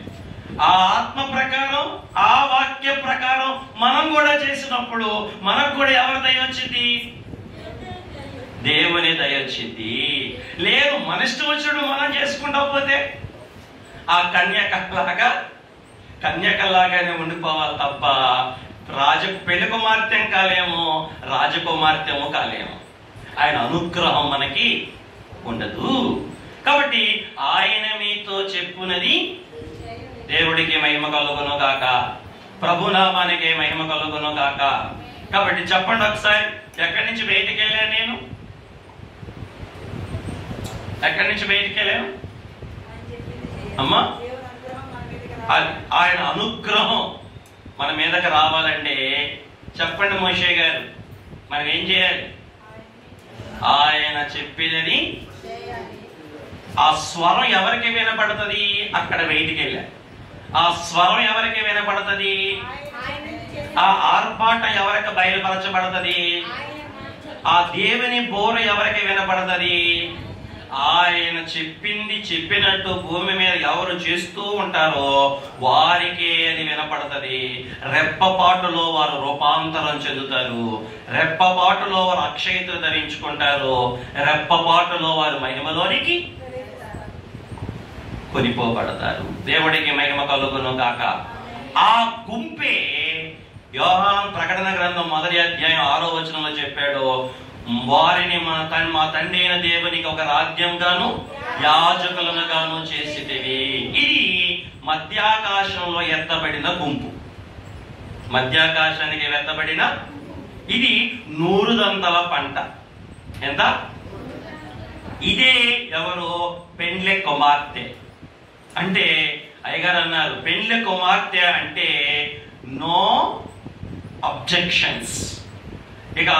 ఆ ఆత్మ ప్రకారం, ఆ వాక్య ప్రకారం మనం కూడా చేసినప్పుడు మనకు కూడా ఎవరి దయ వచ్చింది? దేవుని దయ వచ్చింది. లేదు మన ఇష్టం వచ్చినట్టు మనం చేసుకుంటా పోతే ఆ కన్యకలాగానే ఉండిపోవాలి తప్ప పెళ్లి కుమార్తెం కాలేమో, రాజకుమార్తెము కాలేము. ఆయన అనుగ్రహం మనకి ఉండదు. కాబట్టి ఆయన మీతో చెప్పునది దేవుడికి మహిమ కలుగును గాక, ప్రభునామానికి మహిమ కలుగును గాక. కాబట్టి చెప్పండి ఒకసారి, ఎక్కడి నుంచి బయటికి వెళ్ళాను నేను? ఎక్కడి నుంచి బయటికి వెళ్ళాను అమ్మా? ఆయన అనుగ్రహం మన మీదకి రావాలంటే చెప్పండి మోషే గారు, మనం ఏం చేయాలి? ఆయన చెప్పినది. ఆ స్వరం ఎవరికి వినపడుతుంది? అక్కడ బయటికి వెళ్ళాలి. ఆ స్వరం ఎవరికి వినపడుతుంది? ఆ ఆర్భాటం ఎవరికి బయలుపరచబడుతుంది? ఆ దేవుని బోర ఎవరికి వినపడుతుంది? ఆయన చెప్పింది చెప్పినట్టు భూమి మీద ఎవరు చేస్తూ ఉంటారో వారికే అది వినపడుతుంది. రెప్పపాటులో వారు రూపాంతరం చెందుతారు, రెప్పపాటులో వారు అక్షయతలు ధరించుకుంటారు, రెప్పపాటులో వారు మహిమలోనికి కొనిపోబడతారు. దేవుడికి మహిమ కలుగును గాక. ఆ గుంపే యోహాను ప్రకటన గ్రంథం 1వ అధ్యాయం 6వ వచనంలో చెప్పాడు, వారిని మా తండ్రి అయిన దేవునికి ఒక రాజ్యంగాను యాజకులను గాను చేసితివి. ఇది మధ్యాకాశంలో ఎత్తబడిన గుంపు. మధ్యాకాశానికి ఎత్తబడిన ఇది 100 దంతల పంట. ఎంత? ఇదే ఎవరు? పెండ్లె కుమార్తె. అంటే అయ్యగారు అన్నారు, పెండ్లె కుమార్తె అంటే నో అబ్జెక్షన్స్. ఇక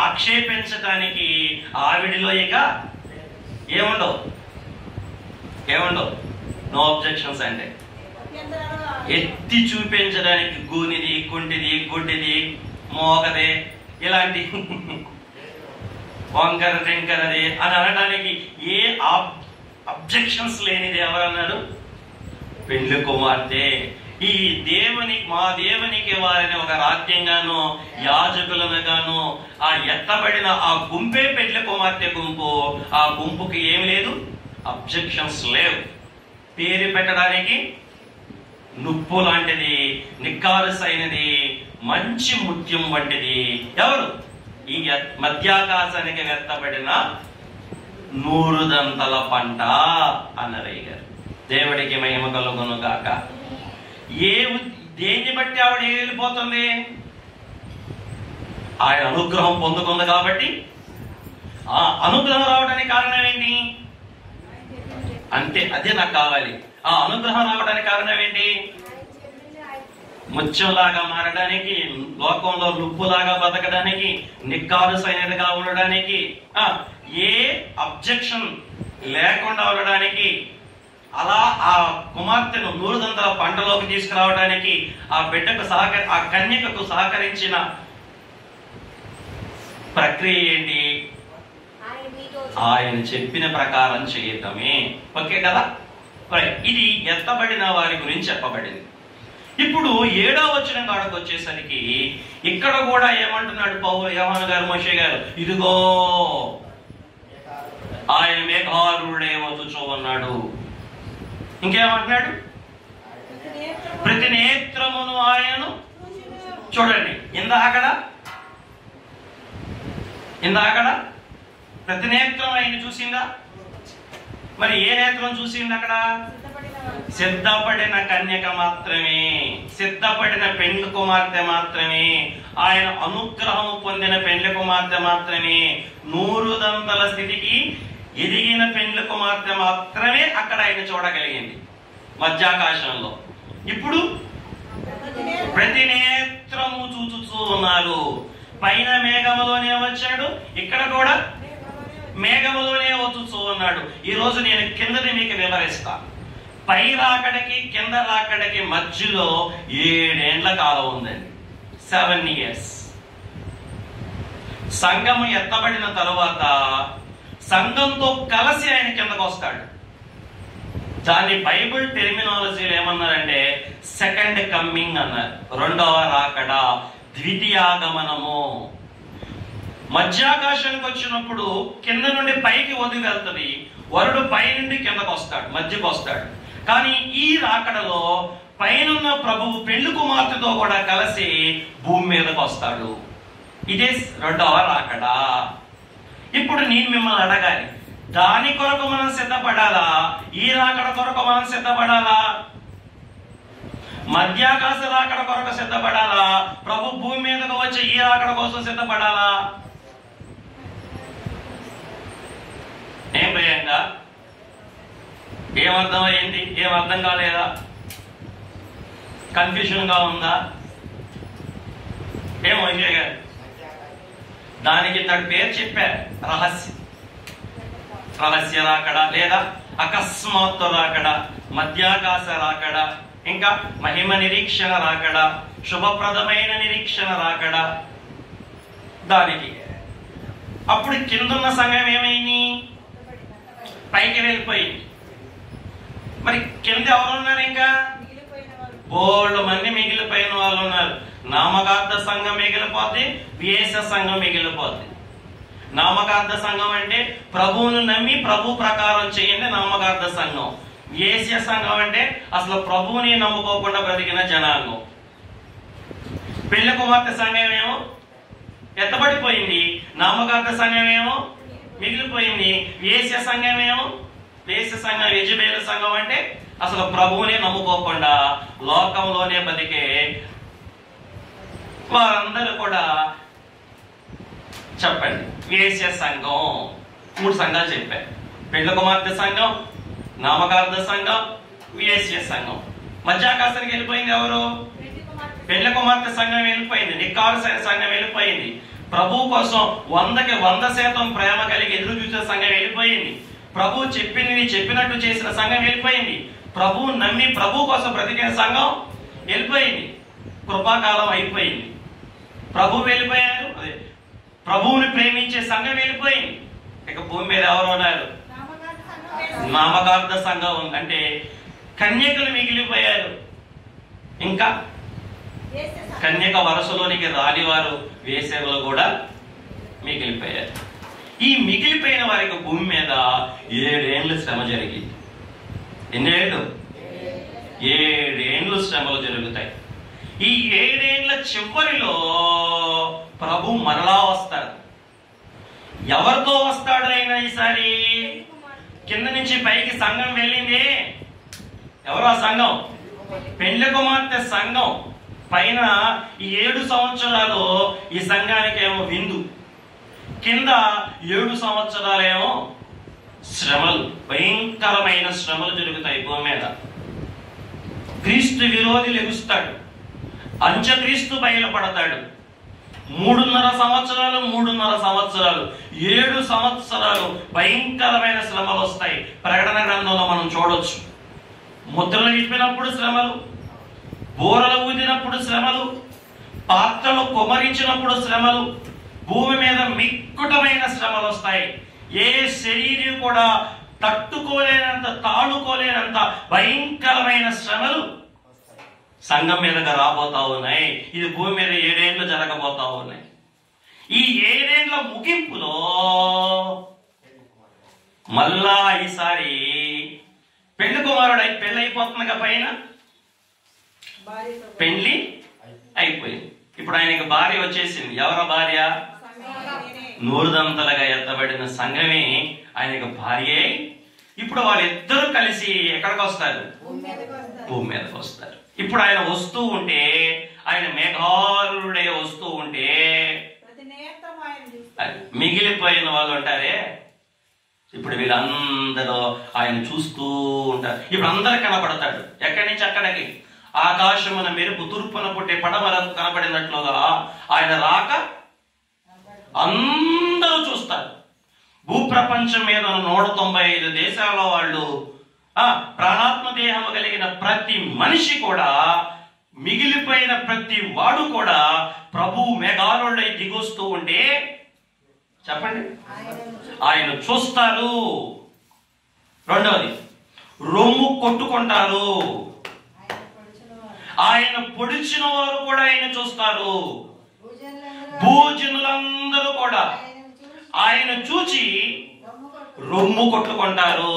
ఆక్షేపించటానికి ఆవిడిలో ఇక ఏముండవు. నో అబ్జెక్షన్స్ అంటే ఎత్తి చూపించడానికి గూనిది, కుంటిది, గుడ్డిది, మోగదే, ఇలాంటి వంకర టెంకరది అని అనడానికి ఏ అబ్జెక్షన్స్ లేనిది ఎవరన్నాడు? పెండ్లి కుమార్తె. ఈ మా దేవునికి వారిని ఒక రాజ్యంగాను యాజకులను గాను ఆ ఎత్తబడిన ఆ గుంపే పెండ్లి కుమార్తె గుంపు. ఆ గుంపుకి ఏమి లేదు, అబ్జెక్షన్స్ లేవు. పేరు పెట్టడానికి నుప్పు లాంటిది, నిక్కారుసైనది, మంచి ముత్యం వంటిది. ఎవరు? ఈ మధ్యాకాశానికి ఎత్తబడిన 100 దంతల పంట అన్నరయ్య గారు. దేవుడికి మహిమ కలుగును గాక. దేన్ని బట్టి ఆవిడ వెళ్ళిపోతుంది? ఆయన అనుగ్రహం పొందుకుంది కాబట్టి. ఆ అనుగ్రహం రావడానికి కారణం ఏంటి? అంతే, అదే నాకు కావాలి. ఆ అనుగ్రహం రావడానికి కారణం ఏంటి? ముత్యంలాగా మారడానికి, లోకంలో నుప్పులాగా బతకడానికి, నిక్కారుసైనదిగా ఉండడానికి, ఏ అబ్జెక్షన్ లేకుండా ఉండడానికి, అలా ఆ కుమార్తెను 100 దంతల పంటలోకి తీసుకురావడానికి, ఆ బిడ్డకు ఆ కన్యకకు సహకరించిన ప్రక్రియ ఏంటి? ఆయన చెప్పిన ప్రకారం చేయటమే. ఓకే కదా? ఇది ఎత్తబడిన వారి గురించి చెప్పబడింది. ఇప్పుడు 7వ వచనం కాడకు వచ్చేసరికి ఇక్కడ కూడా ఏమంటున్నాడు యోహాను గారు, మోషే గారు? ఇదిగో ఆయన మేఘారుడే వచ్చుచో అన్నాడు. ఇంకేమంటున్నాడు? ప్రతి నేత్రమును ఆయనను చూడండి. ఇందాకడ ప్రతి నేత్రం ఆయన చూసిందా? మరి ఏ నేత్రం చూసింది అక్కడ? సిద్ధపడిన కన్యక మాత్రమే, సిద్ధపడిన పెండ్లి కుమార్తె మాత్రమే, ఆయన అనుగ్రహం పొందిన పెండ్లి కుమార్తె మాత్రమే, 100 దంతల స్థితికి ఎదిగిన పెండ్లి కుమార్తె మాత్రమే అక్కడ ఆయన చూడగలిగింది మధ్యాకాశంలో. ఇప్పుడు ప్రతి నేత్రము చూచుచూ ఉన్నారు. పైన మేఘములోనే వచ్చాడు, ఇక్కడ కూడా మేఘములోనే వచ్చుచూ ఉన్నాడు. ఈ రోజు నేను కిందది మీకు వివరిస్తాను. పై రాకడికి కింద రాకడికి మధ్యలో 7 ఏండ్ల కాలం ఉందండి. 7 years. సంఘము ఎత్తబడిన తరువాత సంఘంతో కలిసి ఆయన కిందకు వస్తాడు. దాన్ని బైబిల్ టెర్మినాలజీలో ఏమన్నారంటే సెకండ్ కమ్మింగ్ అన్నారు, రెండవ రాకడ, ద్వితీయాగమనము. మధ్యాకాశానికి వచ్చినప్పుడు కింద నుండి పైకి ఒదిగి వెళ్తుంది, వరుడు పై నుండి కిందకు వస్తాడు, మధ్యకు వస్తాడు. కానీ ఈ రాకడలో పైనున్న ప్రభువు పెళ్లి కుమార్తెతో కూడా కలిసి భూమి మీదకు వస్తాడు. ఇదే రెండవ రాకడ. ఇప్పుడు నేను మిమ్మల్ని అడగాలి, దాని కొరకు మనం సిద్ధపడాలా, ఈ రాకడ కొరకు మనం సిద్ధపడాలా? మధ్యాకాశ రాకడ కొరకు సిద్ధపడాలా, ప్రభు భూమి మీదకు వచ్చి ఈ రాకడ కోసం సిద్ధపడాలా? ఏం భయంగా? ఏమర్థమైంది? ఏం అర్థం కాలేదా? కన్ఫ్యూషన్ గా ఉందా? ఏమో విజయ్ గారు, దానికి తన పేరు చెప్పారు, రహస్య రాకడ, లేదా అకస్మాత్తు రాకడ, మధ్యాకాశ రాకడ, ఇంకా మహిమ నిరీక్షణ రాకడ, శుభప్రదమైన నిరీక్షణ రాకడ. దానికి అప్పుడు కిందున్న సంఘం ఏమైంది? పైకి వెళ్ళిపోయింది. మరి కింద ఎవరున్నారు? ఇంకా బోల్డ్ మంది మిగిలిపోయిన వాళ్ళు ఉన్నారు. నామకార్థ సంఘం మిగిలిపోతే, విశేష సంఘం మిగిలిపోతే. నామకార్థ సంఘం అంటే ప్రభువును నమ్మి ప్రభు ప్రకారం చేయండి నామకార్థ సంఘం. విశేష సంఘం అంటే అసలు ప్రభువుని నమ్ముకోకుండా బ్రతికిన జనాంగం. పెళ్లి కుమార్తె సంఘం ఏమో ఎత్తబడిపోయింది, నామకార్థ సంఘం ఏమో మిగిలిపోయింది. విశేష సంఘం ఏమో, విశేష సంఘం యజబేలు సంఘం అంటే అసలు ప్రభువుని నమ్ముకోకుండా లోకంలోనే బతికే వారందరూ కూడా. చెప్పండి, విశేష సంఘం. 3 సంఘాలు చెప్పారు: పెళ్లి కుమార్తె సంఘం, నామకార్థ సంఘం, విశేష సంఘం. మధ్యాకాశానికి వెళ్ళిపోయింది ఎవరు? పెళ్లి కుమార్తె సంఘం వెళ్ళిపోయింది, నిక్కారుసైన సంఘం వెళ్ళిపోయింది. ప్రభు కోసం 100కి 100% ప్రేమ కలిగి ఎదురు చూసే సంఘం వెళ్ళిపోయింది. ప్రభు చెప్పినట్టు చేసిన సంఘం వెళ్ళిపోయింది. ప్రభు నమ్మి ప్రభు కోసం బ్రతికిన సంఘం వెళ్ళిపోయింది. కృపాకాలం అయిపోయింది. ప్రభు వెళ్ళిపోయారు, ప్రభువుని ప్రేమించే సంఘం వెళ్ళిపోయింది. ఇక భూమి మీద ఎవరు ఉన్నారు? నామకార్థ సంఘం అంటే కన్యకలు మిగిలిపోయారు. ఇంకా కన్యక వరుసలోనికి రానివారు వేసేవారు కూడా మిగిలిపోయారు. ఈ మిగిలిపోయిన వారికి భూమి మీద 7 ఏళ్ళు శ్రమ జరిగింది. ఎన్నేళ్ళు? 7 ఏళ్ళు శ్రమలు జరుగుతాయి. ఈ 7 ఏళ్ల చివరిలో ప్రభు మరలా వస్తాడు. ఎవరితో వస్తాడు అయినా ఈసారి? కింద నుంచి పైకి సంఘం వెళ్ళింది. ఎవరు ఆ సంఘం? పెళ్లి కుమార్తె సంఘం. పైన ఈ 7 సంవత్సరాలు ఈ సంఘానికి ఏమో విందు, కింద 7 సంవత్సరాలేమో శ్రమలు, భయంకరమైన శ్రమలు జరుగుతాయి భూమి మీద. క్రీస్తు విరోధి లెగుస్తాడు, అంత్యక్రీస్తు బయలుపడతాడు. 3.5 సంవత్సరాలు 7 సంవత్సరాలు భయంకరమైన శ్రమలు వస్తాయి. ప్రకటన గ్రంథంలో మనం చూడొచ్చు. ముద్రలు విప్పినప్పుడు శ్రమలు, బోరలు ఊదినప్పుడు శ్రమలు, పాత్రలు కుమరించినప్పుడు శ్రమలు, భూమి మీద మిక్కుటమైన శ్రమలు వస్తాయి. ఏ శరీరం కూడా తట్టుకోలేనంత, తాళుకోలేనంత భయంకరమైన శ్రమలు సంఘం మీదగా రాబోతా ఉన్నాయి. ఇది భూమి మీద 7 ఏళ్ళు జరగబోతా ఉన్నాయి. ఈ 7 ఏళ్ల ముగింపులో మళ్ళా ఈసారి పెళ్లి కుమారుడు పెళ్లి అయిపోతుందిగా, పైన పెళ్లి అయిపోయింది. ఇప్పుడు ఆయనకి భార్య వచ్చేసింది. ఎవరో భార్య? నూరుదంతలుగా ఎత్తబడిన సంఘమే ఆయనకు భార్య. ఇప్పుడు వాళ్ళిద్దరూ కలిసి ఎక్కడికి వస్తారు? భూమి మీదకి వస్తారు. ఇప్పుడు ఆయన వస్తూ ఉంటే, ఆయన మేఘారుడే వస్తూ ఉంటే మిగిలిపోయిన వాళ్ళు ఉంటారే, ఇప్పుడు వీళ్ళందరూ ఆయన చూస్తూ ఉంటారు. ఇప్పుడు అందరు కనపడతాడు. ఎక్కడి నుంచి అక్కడికి? ఆకాశమున మెరుపు తూర్పున పుట్టే పడమలకు కనపడినట్లుగా ఆయన రాక అందరూ చూస్తారు. భూప్రపంచం మీద 195 దేశాల వాళ్ళు, ప్రాణాత్మ దేహము కలిగిన ప్రతి మనిషి కూడా, మిగిలిపోయిన ప్రతి వాడు కూడా ప్రభు మేఘారుడై దిగొస్తూ ఉంటే, చెప్పండి, ఆయన చూస్తారు. రెండవది, రొమ్ము కొట్టుకుంటారు. ఆయన పొడిచిన వారు కూడా ఆయన చూస్తారు. భూజనులందరూ కూడా ఆయన చూచి రొమ్ము కొట్టుకుంటారు.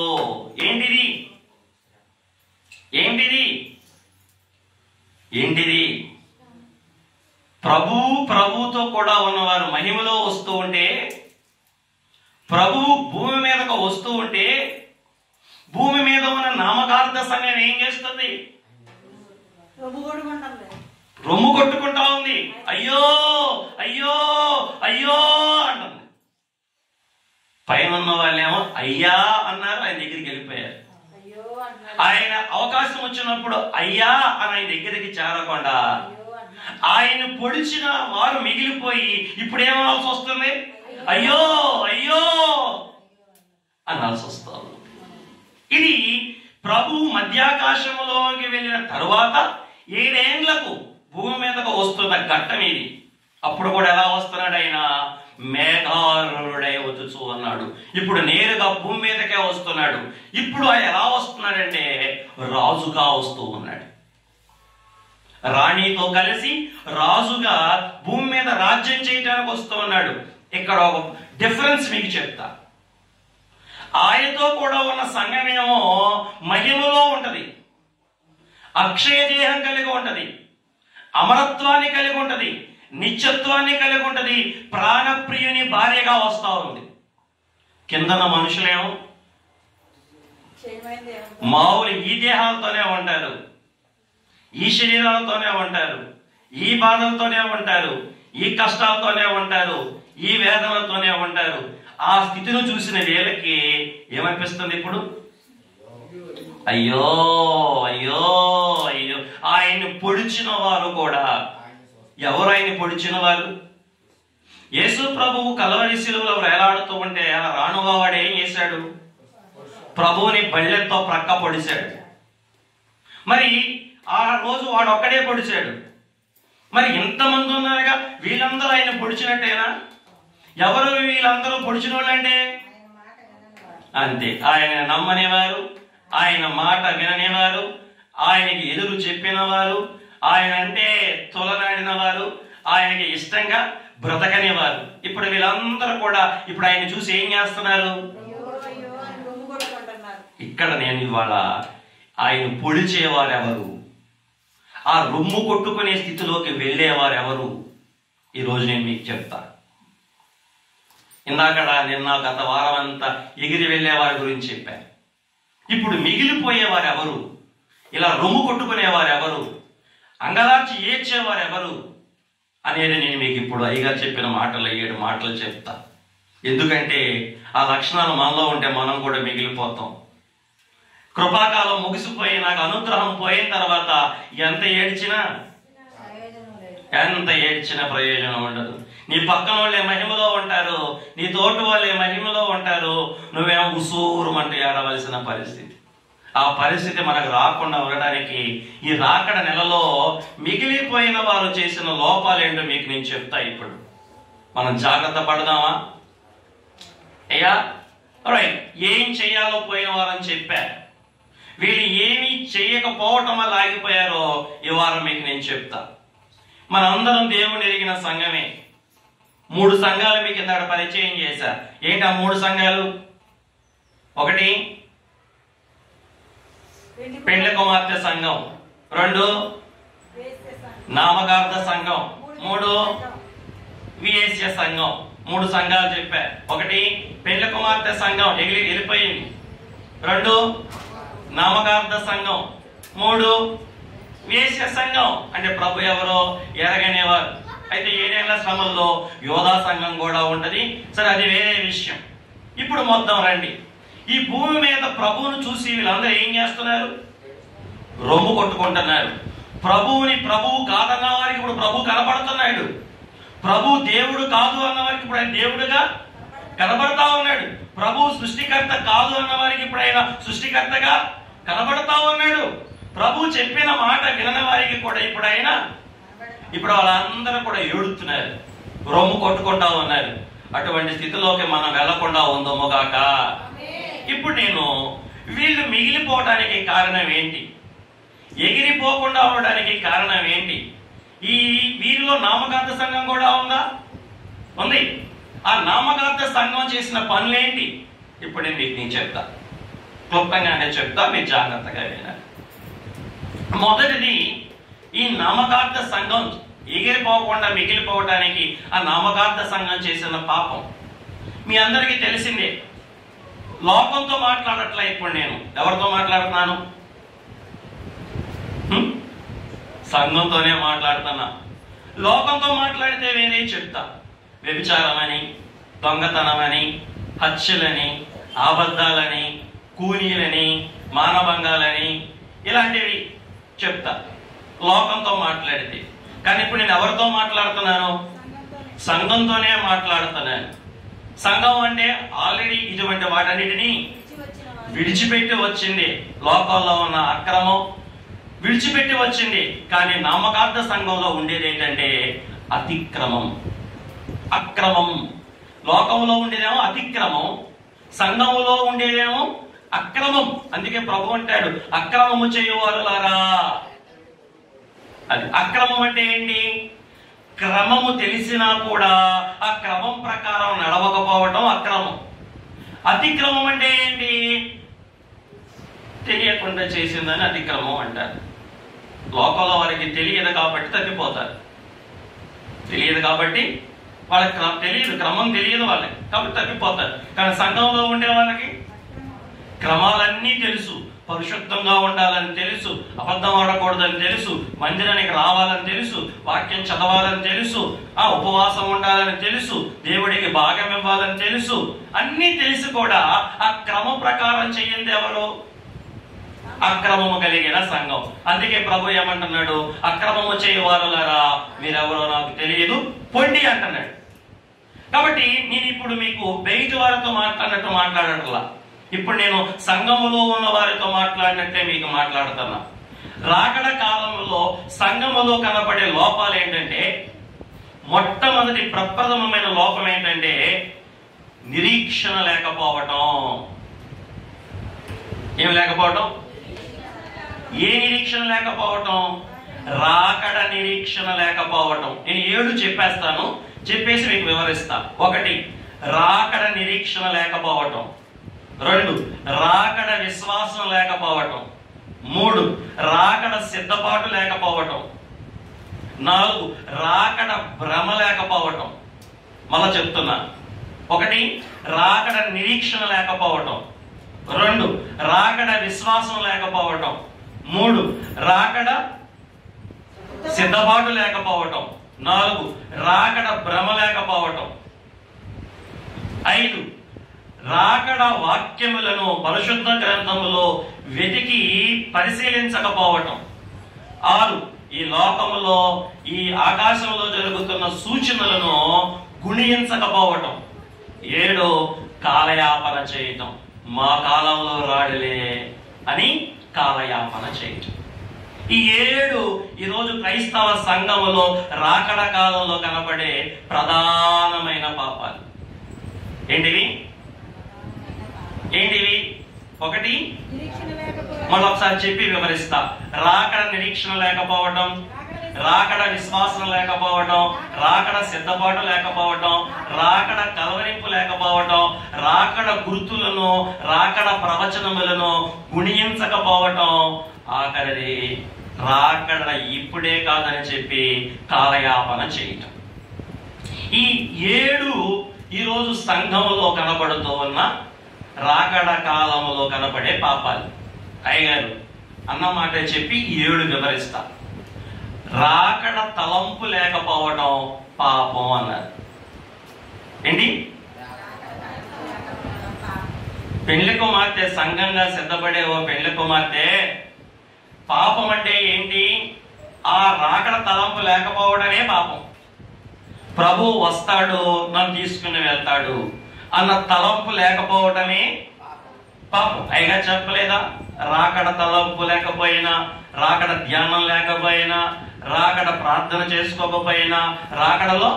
ఏంటిది ఏంటిది ఏంటిది? ప్రభువుతో కూడా ఉన్నవారు మహిమలో వస్తూ ఉంటే, ప్రభువు భూమి మీదకు వస్తూ ఉంటే, భూమి మీద ఉన్న నామకార్థ సంఘం ఏం చేస్తుంది? రొమ్ము కొట్టుకుంటా ఉంది. అయ్యో అయ్యో అయ్యో అంటుంది. పైన ఉన్న వాళ్ళేమో అయ్యా అన్నారు, ఆయన దగ్గరికి వెళ్ళిపోయారు. ఆయన అవకాశం వచ్చినప్పుడు అయ్యా అని ఆయన దగ్గరికి చేరకుండా ఆయన పొడిచిన వారు మిగిలిపోయి ఇప్పుడు ఏమనాల్సి వస్తుంది? అయ్యో అయ్యో అనాల్సి వస్తుంది. ఇది ప్రభు మధ్యాకాశంలోకి వెళ్ళిన తరువాత 7 ఏండ్లకు భూమి మీదకు వస్తున్న ఘట్టం ఇది. అప్పుడు కూడా ఎలా వస్తున్నాడు? ఆయన మేఘారుడై వచ్చుచు అన్నాడు. ఇప్పుడు నేరుగా భూమి మీదకే వస్తున్నాడు. ఇప్పుడు ఆయన ఎలా వస్తున్నాడంటే రాజుగా వస్తూ ఉన్నాడు. రాణితో కలిసి రాజుగా భూమి మీద రాజ్యం చేయడానికి వస్తూ ఉన్నాడు. ఇక్కడ ఒక డిఫరెన్స్ మీకు చెప్తా. ఆయనతో కూడా ఉన్న సంఘమేమో మహిమలో ఉంటది, అక్షయ దేహం కలిగి ఉంటది, అమరత్వాన్ని కలిగి ఉంటది, నిత్యత్వాన్ని కలిగి ఉంటది, ప్రాణప్రియుని భార్యగా వస్తా ఉంది. కిందన మనుషులేమో మామూలు ఈ దేహాలతోనే ఉంటారు, ఈ శరీరాలతోనే ఉంటారు, ఈ బాధలతోనే ఉంటారు, ఈ కష్టాలతోనే ఉంటారు, ఈ వేదనలతోనే ఉంటారు. ఆ స్థితిని చూసిన వీళ్ళకి ఏమనిపిస్తుంది? ఇప్పుడు అయ్యో అయ్యో అయ్యో. ఆయన్ని పొడిచిన వారు కూడా ఎవరు? ఆయన పొడిచిన వారు యేసు ప్రభువు కల్వరి శిలువలో వేలాడుతూ ఉంటే అలా రానుగా వాడు ఏం చేశాడు? ప్రభువుని బళ్ళెంతో ప్రక్క పొడిచాడు. మరి ఆ రోజు వాడు ఒక్కడే పొడిచాడు. మరి ఇంతమంది ఉన్నారుగా, వీళ్ళందరూ ఆయన పొడిచినట్టేనా? ఎవరు వీళ్ళందరూ పొడిచిన వాళ్ళంటే? అంతే, ఆయన నమ్మనేవారు, ఆయన మాట విననేవారు, ఆయనకి ఎదురు చెప్పిన వారు, ఆయన అంటే తొలనాడిన వారు, ఆయనకి ఇష్టంగా బ్రతకనేవారు. ఇప్పుడు వీళ్ళందరూ కూడా ఇప్పుడు ఆయన చూసి ఏం చేస్తున్నారు? ఇక్కడ నేను ఇవాళ ఆయన పొడిచేవారు ఎవరు, ఆ రొమ్ము కొట్టుకునే స్థితిలోకి వెళ్ళేవారు ఎవరు, ఈరోజు నేను మీకు చెప్తా. ఇందాకడ నిన్న గత వారం అంతా ఎగిరి వెళ్ళేవారి గురించి చెప్పాను. ఇప్పుడు మిగిలిపోయేవారు ఎవరు, ఇలా రొమ్ము కొట్టుకునేవారు ఎవరు, అంగలార్చి ఏడ్చేవారు ఎవరు అనేది నేను మీకు ఇప్పుడు అయ్యగారు చెప్పిన మాటలు 7 మాటలు చెప్తా. ఎందుకంటే ఆ లక్షణాలు మనలో ఉంటే మనం కూడా మిగిలిపోతాం. కృపాకాలం ముగిసిపోయి నాకు అనుగ్రహం పోయిన తర్వాత ఎంత ఏడ్చినా ప్రయోజనం ఉండదు. నీ పక్కన వాళ్ళే మహిమలో ఉంటారు, నీ తోటి వాళ్ళే మహిమలో ఉంటారు, నువ్వేమో ఉసూరుమంటూ ఏడవలసిన పరిస్థితి. ఆ పరిస్థితి మనకు రాకుండా ఉండడానికి ఈ రాకడ నెలలో మిగిలిపోయిన వారు చేసిన లోపాలేంటో మీకు నేను చెప్తా. ఇప్పుడు మనం జాగ్రత్త పడదామా? అయ్యా రైట్, ఏం చెయ్యాలో పోయిన వారని చెప్పా. వీళ్ళు ఏమీ చెయ్యకపోవటం వల్ల ఆగిపోయారో ఈ వారం మీకు నేను చెప్తా. మనందరం దేవుని ఎరిగిన సంఘమే. 3 సంఘాలు మీకు ఇందాక పరిచయం చేశా. ఏంటి ఆ 3 సంఘాలు? 1 పెండ్లి కుమార్తె సంఘం, 2 నామకార్థ సంఘం, 3 విఎస్య సంఘం. 3 సంఘాలు చెప్పా. 1 పెండ్లి కుమార్తె సంఘం వెళ్ళిపోయింది, 2 నామకార్థ సంఘం, 3 విఎస్య సంఘం. అంటే ప్రభు ఎవరో ఎరగనేవారు. అయితే 7 ఏళ్ల శ్రమల్లో యోధా సంఘం కూడా ఉంటది. సరే, అది వేరే విషయం. ఇప్పుడు మొత్తం రండి. ఈ భూమి మీద ప్రభువును చూసి వీళ్ళందరూ ఏం చేస్తున్నారు? రొమ్ము కొట్టుకుంటున్నారు. ప్రభువు కాదన్న వారికి ఇప్పుడు ప్రభు కనబడుతున్నాడు. ప్రభు దేవుడు కాదు అన్న వారికి ఇప్పుడు ఆయన దేవుడుగా కనబడతా ఉన్నాడు. ప్రభు సృష్టికర్త కాదు అన్న వారికి ఇప్పుడు ఆయన సృష్టికర్తగా కనబడతా ఉన్నాడు. ప్రభు చెప్పిన మాట వినని వారికి కూడా ఇప్పుడు వాళ్ళందరూ కూడా ఏడుతున్నారు, రొమ్ము కొట్టుకుంటా ఉన్నారు. అటువంటి స్థితిలోకి మనం వెళ్లకుండా ఉందోమోగాక. ఇప్పుడు నేను వీళ్ళు మిగిలిపోవడానికి కారణం ఏంటి? ఎగిరిపోకుండా ఉండడానికి కారణం ఏంటి? వీరిలో నామకార్థ సంఘం కూడా ఉందా? ఉంది. ఆ నామకార్థ సంఘం చేసిన పనులేంటి? ఇప్పుడు నేను చెప్తా, క్లుప్తంగానే చెప్తా, మీరు జాగ్రత్తగా వినాలి. మొదటిది, ఈ నామకార్థ సంఘం ఎగిరిపోకుండా మిగిలిపోవడానికి ఆ నామకార్థ సంఘం చేసిన పాపం మీ అందరికీ తెలిసిందే. లోకంతో మాట్లాడట్లే. ఇప్పుడు నేను ఎవరితో మాట్లాడుతున్నాను? సంఘంతోనే మాట్లాడుతున్నా. లోకంతో మాట్లాడితే వేరే చెప్తా. వ్యభిచారం అని, దొంగతనం అని, హత్యలని, అబద్ధాలని, కూనీలని, మానభంగాలని, ఇలాంటివి చెప్తా లోకంతో మాట్లాడితే. కానీ ఇప్పుడు నేను ఎవరితో మాట్లాడుతున్నాను? సంఘంతోనే మాట్లాడుతున్నాను. సంఘం అంటే ఆల్రెడీ ఇటువంటి వాటన్నిటినీ విడిచిపెట్టి వచ్చింది. లోకంలో ఉన్న అక్రమం విడిచిపెట్టి వచ్చింది. కానీ నామకార్థ సంఘంలో ఉండేది ఏంటంటే అతిక్రమం, అక్రమం. లోకంలో ఉండేదేమో అతిక్రమం, సంఘములో ఉండేదేమో అక్రమం. అందుకే ప్రభు అంటాడు, అక్రమము చేయువారులారా. అది అక్రమం అంటే ఏంటి? క్రమము తెలిసినా కూడా ఆ క్రమం ప్రకారం నడవకపోవటం అక్రమం. అతిక్రమం అంటే ఏంటి? తెలియకుండా చేసిందని అతిక్రమం అంటారు. లోకంలో వారికి తెలియదు కాబట్టి తప్పిపోతారు. తెలియదు కాబట్టి వాళ్ళకి తెలియదు, క్రమం తెలియదు వాళ్ళకి, కాబట్టి తప్పిపోతారు. కానీ సంఘంలో ఉండే వాళ్ళకి క్రమాలన్నీ తెలుసు. పరిశుద్ధంగా ఉండాలని తెలుసు, అబద్ధం ఆడకూడదని తెలుసు, మందిరానికి రావాలని తెలుసు, వాక్యం చదవాలని తెలుసు, ఆ ఉపవాసం ఉండాలని తెలుసు, దేవుడికి భాగం ఇవ్వాలని తెలుసు. అన్నీ తెలిసి కూడా ఆ క్రమం ప్రకారం చెయ్యండి ఎవరు? అక్రమము కలిగిన సంఘం. అందుకే ప్రభు ఏమంటున్నాడు? అక్రమము చేయవారులారా, మీరెవరో నాకు తెలియదు, పొండి అంటున్నాడు. కాబట్టి నేను ఇప్పుడు మీకు బయట వారితో మాట్లాడినట్టు మాట్లాడట్లా. ఇప్పుడు నేను సంఘములో ఉన్న వారితో మాట్లాడినట్టే మీకు మాట్లాడుతున్నా. రాకడ కాలంలో సంఘములో కనపడే లోపాలు ఏంటంటే, మొట్టమొదటి ప్రప్రథమమైన లోపం ఏంటంటే నిరీక్షణ లేకపోవటం. ఏం లేకపోవటం? ఏ నిరీక్షణ లేకపోవటం? రాకడ నిరీక్షణ లేకపోవటం. నేను 7 చెప్పేస్తాను, చెప్పేసి మీకు వివరిస్తా. 1, రాకడ నిరీక్షణ లేకపోవటం. 2, రాకడ విశ్వాసం లేకపోవటం. 3, రాకడ సిద్ధపాటు లేకపోవటం. 4, రాకడ భ్రమ లేకపోవటం. మళ్ళా చెప్తున్నా. 1, రాకడ నిరీక్షణ లేకపోవటం. 2, రాకడ విశ్వాసం లేకపోవటం. 3, రాకడ సిద్ధపాటు లేకపోవటం. 4, రాకడ భ్రమ లేకపోవటం. 5, రాకడ వాక్యములను పరిశుద్ధ గ్రంథములో వెతికి పరిశీలించకపోవటం. 6, ఈ లోకములో ఈ ఆకాశంలో జరుగుతున్న సూచనలను గుణించకపోవటం. 7, కాలయాపన చేయటం. మా కాలంలో రాడులే అని కాలయాపన చేయటం. ఈ 7 ఈరోజు క్రైస్తవ సంఘములో రాకడ కాలంలో కనబడే ప్రధానమైన పాపాలు. ఏంటివి? 1, మరొకసారి చెప్పి వివరిస్తా. రాకడ నిరీక్షణ లేకపోవడం, రాకడ విశ్వాసం లేకపోవడం, రాకడ సిద్ధపాటు లేకపోవడం, రాకడ కలవరింపు లేకపోవడం, రాకడ గుర్తులను, రాకడ ప్రవచనములను గుణించకపోవటం, ఆఖరిది రాకడ ఇప్పుడే కాదని చెప్పి కాలయాపన చేయటం. ఈ 7 ఈరోజు సంఘములో కనబడుతూ ఉన్న రాకడ కాలములో కనబడే పాపాలు. అయ్యగారు అన్నమాట చెప్పి 7 వివరిస్తా. రాకడ తలంపు లేకపోవడం పాపం అన్నారు. ఏంటి? పెళ్లి కుమార్తె, సంఘంగా సిద్ధపడే ఓ పెళ్లి కుమార్తె, పాపం అంటే ఏంటి? ఆ రాకడ తలంపు లేకపోవడమే పాపం. ప్రభు వస్తాడు, నన్ను తీసుకుని వెళ్తాడు అన్న తలంపు లేకపోవడమే పాపం. అయిగా చెప్పలేదా? రాకడ తలంపు లేకపోయినా, రాకడ ధ్యానం లేకపోయినా, రాకడ ప్రార్థన చేసుకోకపోయినా రాకడలో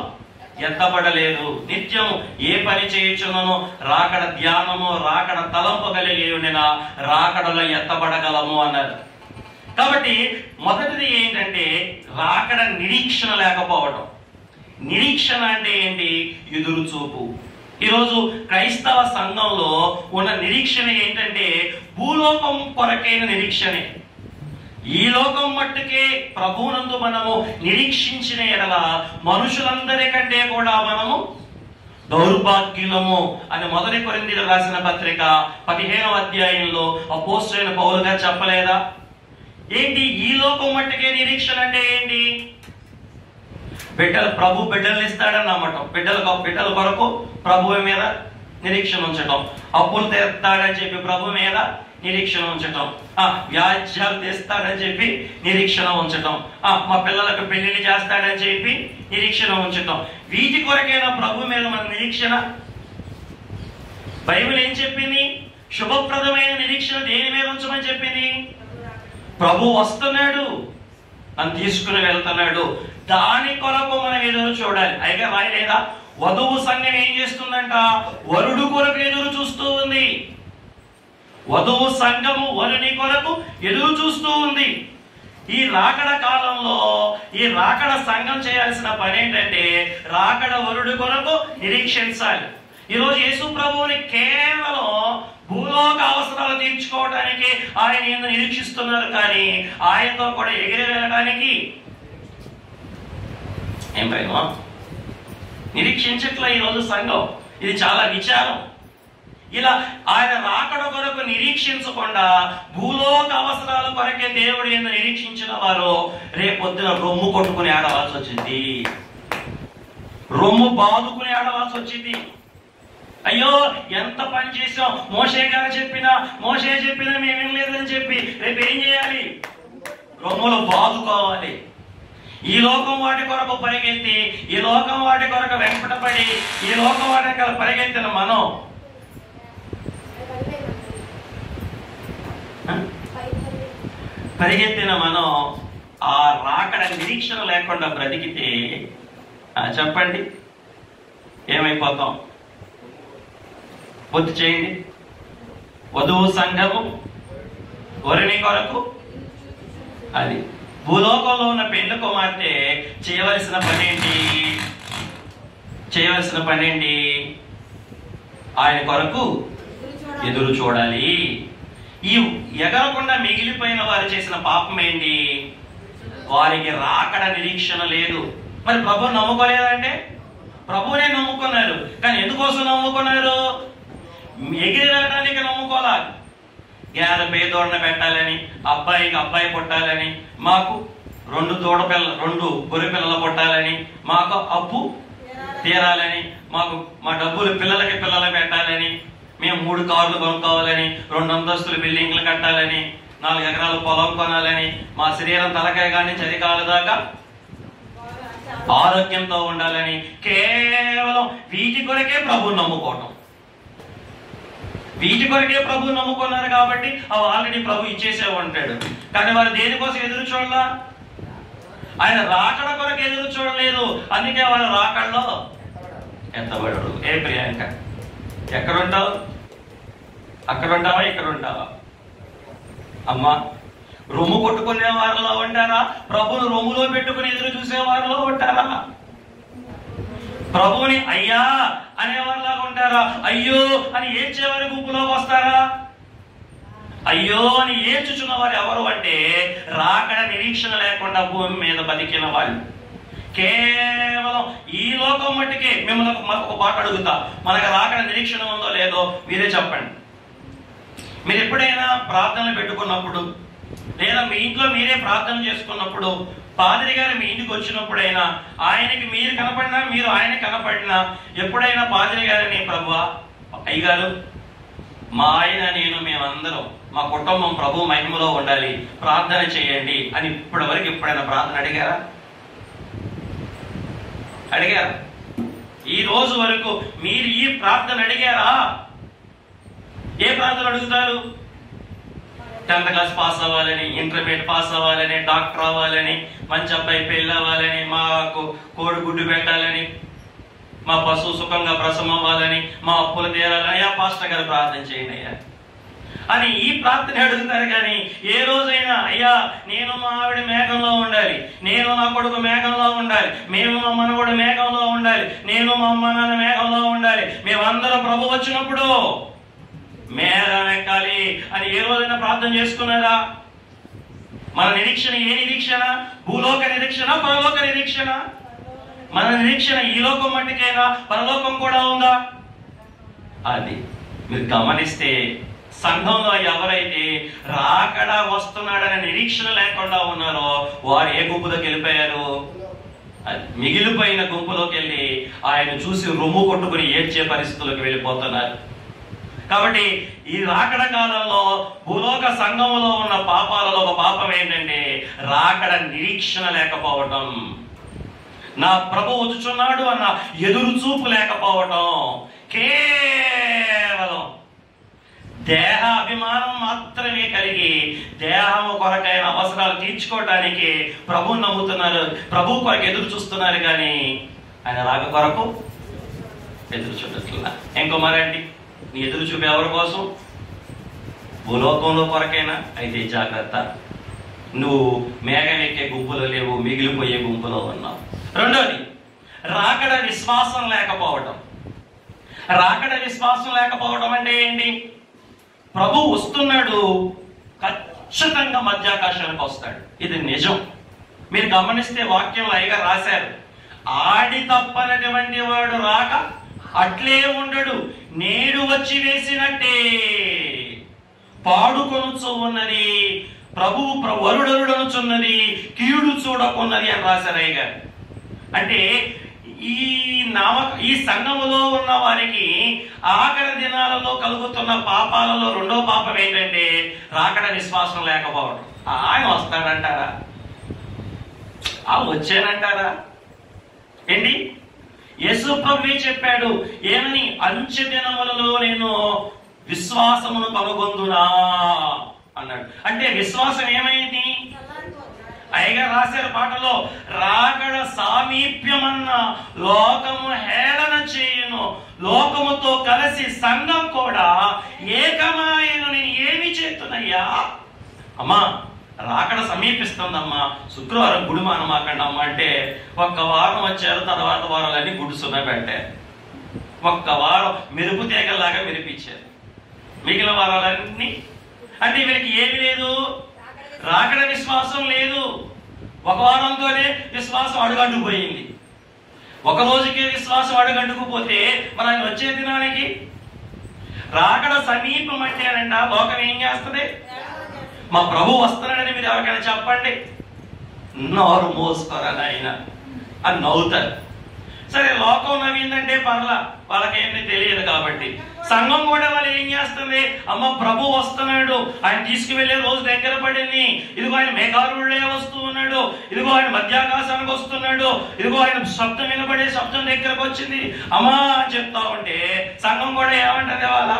ఎత్తబడలేదు. నిత్యము ఏ పని చేయుచున్నను రాకడ ధ్యానము రాకడ తలంపు కలిగి ఉండిన రాకడలో ఎత్తబడగలము అన్నారు. కాబట్టి మొదటిది ఏంటంటే రాకడ నిరీక్షణ లేకపోవడం. నిరీక్షణ అంటే ఏంటి? ఎదురు చూపు. ఈరోజు క్రైస్తవ సంఘంలో ఉన్న నిరీక్షణ ఏంటంటే భూలోకం కొరకైన నిరీక్షణే. ఈ లోకం మట్టుకే ప్రభువునందు మనము నిరీక్షించిన ఎడల మనుషులందరికంటే కూడా మనము దౌర్భాగ్యులము అని 1 కొరింథీయులకు రాసిన పత్రిక 15వ అధ్యాయంలో అపోస్తలుడైన పౌలు గారు చెప్పలేదా? ఏంటి ఈ లోకం మట్టుకే నిరీక్షణ అంటే ఏంటి? ప్రభు బిడ్డలు ఇస్తాడని నమ్మటం, బిడ్డల కొరకు ప్రభువు మీద నిరీక్షణ ఉంచటం, అప్పులు తీస్తాడని చెప్పి ప్రభు మీద నిరీక్షణ ఉంచటం, వ్యాజ్యాలు తీస్తాడని చెప్పి నిరీక్షణ ఉంచటం, మా పిల్లలకు పెళ్లిళ్ళు చేస్తాడని చెప్పి నిరీక్షణ ఉంచటం. వీటి కొరకైనా ప్రభు మీద మన నిరీక్షణ. బైబిల్ ఏం చెప్పింది? శుభప్రదమైన నిరీక్షణ దేని మీద ఉంచమని చెప్పింది? ప్రభు వస్తున్నాడు, నన్ను తీసుకుని వెళ్తున్నాడు, దాని కొరకు మనం ఎదురు చూడాలి. అయిగా రాయలేదా? వధువు సంఘం ఏం చేస్తుందంట? వరుడు కొరకు ఎదురు చూస్తూ ఉంది. వధువు సంఘము వరుని కొరకు ఎదురు చూస్తూ ఉంది. ఈ రాకడ కాలంలో ఈ రాకడ సంఘం చేయాల్సిన పని ఏంటంటే రాకడ వరుడి కొరకు నిరీక్షించాలి. ఈరోజు యేసు ప్రభువుని కేవలం భూలోక అవసరాలు తీర్చుకోవడానికి ఆయన నిరీక్షిస్తున్నారు, కానీ ఆయనతో కూడా ఎగిరి వెళ్ళడానికి ఏం ప్రయత్నం నిరీక్షించట్లే ఈరోజు సంఘం. ఇది చాలా విచారం. ఇలా ఆయన రాకడ కొరకు నిరీక్షించకుండా భూలోక అవసరాల కొరకే దేవుడు ఏందో నిరీక్షించిన వారు రేపొద్దున రొమ్ము కొట్టుకుని ఆడవలసి వచ్చింది, రొమ్ము బాదుకుని ఆడవలసి వచ్చింది. అయ్యో ఎంత పని చేసాం, మోషే చెప్పినా మేము వినలేదని చెప్పి రేపు ఏం చేయాలి? రొమ్ములు బాదుకోవాలి. ఈ లోకం వాటి కొరకు పరిగెత్తి, ఈ లోకం వాటి కొరకు వెంపటపడి, ఈ లోకం వాటి పరిగెత్తిన మనం ఆ రాకడ నిరీక్షణ లేకుండా బ్రతికితే చెప్పండి ఏమైపోతాం? బుద్ధి చేయండి. వధువు సంఘము వరుని కొరకు, అది భూలోకంలో ఉన్న పెండ్లి కుమార్తె చేయవలసిన పని ఏంటి? ఆయన కొరకు ఎదురు చూడాలి. ఈ ఎగరకుండా మిగిలిపోయిన వారు చేసిన పాపం ఏంటి? వారికి రాకడ నిరీక్షణ లేదు. మరి ప్రభువుని నమ్ముకోలేదంటే? ప్రభువునే నమ్ముకున్నారు, కానీ ఎందుకోసం నమ్ముకున్నారు? ఎగిరి వెళ్ళడానికి నమ్ముకోలే. గేదె పేదోడన పెట్టాలని, అబ్బాయికి అబ్బాయి పుట్టాలని, మాకు 2 గొర్రె పిల్లలు పుట్టాలని, మాకు అప్పు తీరాలని, మా డబ్బులు పిల్లలకి పిల్లలు పెట్టాలని, మేము 3 కార్లు కొనుక్కోవాలని, 2 అంతస్తులు బిల్డింగ్లు కట్టాలని, 4 ఎకరాల పొలం కొనాలని, మా శరీరం తలకాయ కానీ చలికాల దాకా ఆరోగ్యంతో ఉండాలని, కేవలం వీటి కొరకే ప్రభువుని నమ్ముకోవటం. వీటి కొరకే ప్రభువు నమ్ముకున్నారు కాబట్టి అవి ఆల్రెడీ ప్రభు ఇచ్చేసే ఉంటాడు. కానీ వారు దేనికోసం ఎదురు చూడలా? ఆయన రాకడ కొరకు ఎదురు చూడలేదు. అందుకే వాళ్ళ రాకడలో ఎత్తబడరు. ఏ ప్రియాంక, ఎక్కడుంటావు? అక్కడ ఉంటావా? ఇక్కడ ఉంటావా? అమ్మా, రొమ్ము కొట్టుకునే వారిలో ఉంటారా? ప్రభువును రొమ్ములో పెట్టుకుని ఎదురు చూసే వారిలో ఉంటారా? ప్రభువుని అయ్యా అనేవారిలాగా ఉంటారా? అయ్యో అని ఏడ్చేవారి గుంపులోకి వస్తారా? అయ్యో అని ఏడ్చుచున్న వారు ఎవరు అంటే రాకడ నిరీక్షణ లేకుండా భూమి మీద బతికిన వాళ్ళు. కేవలం ఈ లోకం మట్టుకే. మిమ్మల్ని ఒక మాట అడుగుతా, మనకు రాకడ నిరీక్షణ ఉందో లేదో మీరే చెప్పండి. మీరు ఎప్పుడైనా ప్రార్థనలు పెట్టుకున్నప్పుడు, లేదా మీ ఇంట్లో మీరే ప్రార్థన చేసుకున్నప్పుడు, పాదిరి గారు మీ ఇంటికి వచ్చినప్పుడైనా, ఆయనకి మీరు కనపడినా మీరు ఆయన కనపడినా, ఎప్పుడైనా పాదిరి గారిని ప్రభువా, అయ్యగారు మా ఆయన నేను మేమందరం మా కుటుంబం ప్రభు మహిమలో ఉండాలి, ప్రార్థన చేయండి అని ఇప్పటి వరకు ఎప్పుడైనా ప్రార్థన అడిగారా? ఈ రోజు వరకు మీరు ఈ ప్రార్థన అడిగారా? ఏ ప్రార్థన అడుగుతారు? 10th క్లాస్ పాస్ అవ్వాలని, ఇంటర్మీడియట్ పాస్ అవ్వాలని, డాక్టర్ అవ్వాలని, మంచి అబ్బాయి పెళ్ళి అవ్వాలని, మాకు కోడిగుడ్డు పెట్టాలని, మా పశువు సుఖంగా ప్రసవం అవ్వాలని, మా అప్పులు తీరాలని, అయ్యా పాస్టర్ గారు ప్రార్థన చేయండి అయ్యా అని ఈ ప్రార్థన అడుగుతారు. కానీ ఏ రోజైనా అయ్యా నేను మా ఆవిడ మేఘంలో ఉండాలి, నేను నా కొడుకు మేఘంలో ఉండాలి, మేము మా మనవడు మేఘంలో ఉండాలి, నేను మా అమ్మ నాన్న మేఘంలో ఉండాలి, మేమందరం ప్రభు వచ్చినప్పుడు మేఘం ఎక్కాలి అని ఏ రోజైనా ప్రార్థన చేసుకున్నారా? మన నిరీక్షణ ఏ నిరీక్షణ? భూలోక నిరీక్షణ, పరలోక నిరీక్షణ? మన నిరీక్షణ ఈ లోకం మట్టుకైనా, పరలోకం కూడా ఉందా? అది మీరు గమనిస్తే సంఘంలో ఎవరైతే రాకడా వస్తున్నాడనే నిరీక్షణ లేకుండా ఉన్నారో వారు ఏ గుంపులోకి వెళ్ళిపోయారు? మిగిలిపోయిన గుంపులోకి వెళ్ళి ఆయన చూసి రొమ్ము కొట్టుకుని ఏడ్చే పరిస్థితులకు వెళ్ళిపోతున్నారు. కాబట్టి ఈ రాకడ కాలంలో భూలోక సంఘంలో ఉన్న పాపాలలో ఒక పాపం ఏంటంటే రాకడ నిరీక్షణ లేకపోవటం, నా ప్రభు వచ్చుచున్నాడు అన్న ఎదురు చూపు లేకపోవటం, కేవలం దేహ అభిమానం మాత్రమే కలిగి దేహము కొరకైన అవసరాలు తీర్చుకోవటానికి ప్రభువు నమ్ముతున్నారు, ప్రభు కొరకు ఎదురు చూస్తున్నారు. కానీ ఆయన రాక కొరకు ఎదురు చూడట్లా. ఇంకో మరండి, నీ ఎదురు చూపే ఎవరి కోసం? భూలోకంలో కొరకైనా? అయితే జాగ్రత్త, నువ్వు మేఘం ఎక్కే గుంపులో లేవు, మిగిలిపోయే గుంపులో ఉన్నావు. రెండోది రాకడ విశ్వాసం లేకపోవటం. రాకడ విశ్వాసం లేకపోవడం అంటే ఏంటి? ప్రభు వస్తున్నాడు, ఖచ్చితంగా మధ్యాకాశానికి వస్తాడు, ఇది నిజం. మీరు గమనిస్తే వాక్యంలో అయ్యగా రాశారు, ఆడి తప్పనటువంటి వాడు రాక అట్లే ఉండడు, నేడు వచ్చి వేసినట్టే పాడుకొనుచు ఉన్నది, ప్రభువు వరుడరుడనుచున్నది, కీడు చూడకున్నది అని రాశారు అయ్యగారు. అంటే ఈ సంఘములో ఉన్న వారికి ఆఖరి దినాలలో కలుగుతున్న పాపాలలో రెండో పాపం ఏంటంటే రాకడ విశ్వాసం లేకపోవడం. ఆయన వస్తాడంటారా? వచ్చానంటారా? ఏంటి? యేసు ప్రభువే చెప్పాడు, ఏమని? అంచె దినములలో నేను విశ్వాసమును కనుగొందునా అన్నాడు. అంటే విశ్వాసం ఏమైంది? అయ్యగా రాశారు పాటలో, రాకడ సామీప్యమన్న లోకము హేళన చేయును, లోకముతో కలిసి సంఘం కూడా ఏకమాయను, నేను ఏమి చేతునయ్యా? అమ్మా రాకడ సమీపిస్తుందమ్మా, శుక్రవారం గుడి మానమాకండి అమ్మ అంటే ఒక్క వారం వచ్చారు, తర్వాత వారాలన్నీ గుడిసున్న పెట్టారు. ఒక్క వారం మెరుపు తీగలాగా మెరిపించారు, మిగిలిన వారాలన్నీ అంటే వీళ్ళకి ఏమి లేదు, రాకడ విశ్వాసం లేదు. ఒక వారంతోనే విశ్వాసం అడుగంటుకుపోయింది. ఒక రోజుకే విశ్వాసం అడుగంటుకుపోతే మరి ఆయన వచ్చే దినానికి రాకడ సమీపం అంటే అనంట లోకం ఏం చేస్తుంది? మా ప్రభు వస్తున్నాడని మీరు ఎవరికైనా చెప్పండి, నోరు మోసుకోరని ఆయన అని నవ్వుతారు. సరే, లోకం నవ్విందంటే పర్లా, వాళ్ళకేమీ తెలియదు కాబట్టి. సంఘం కూడా వాళ్ళు ఏం చేస్తుంది? అమ్మ ప్రభు వస్తున్నాడు, ఆయన తీసుకువెళ్లే రోజు దగ్గర పడింది, ఇదిగో ఆయన మేఘారుడే వస్తూ ఉన్నాడు, ఇదిగో ఆయన మధ్యాకాశానికి వస్తున్నాడు, ఇదిగో ఆయన శబ్దం వినబడే శబ్దం దగ్గరకు వచ్చింది అమ్మా అని చెప్తా ఉంటే సంఘం కూడా ఏమంటది? వాళ్ళ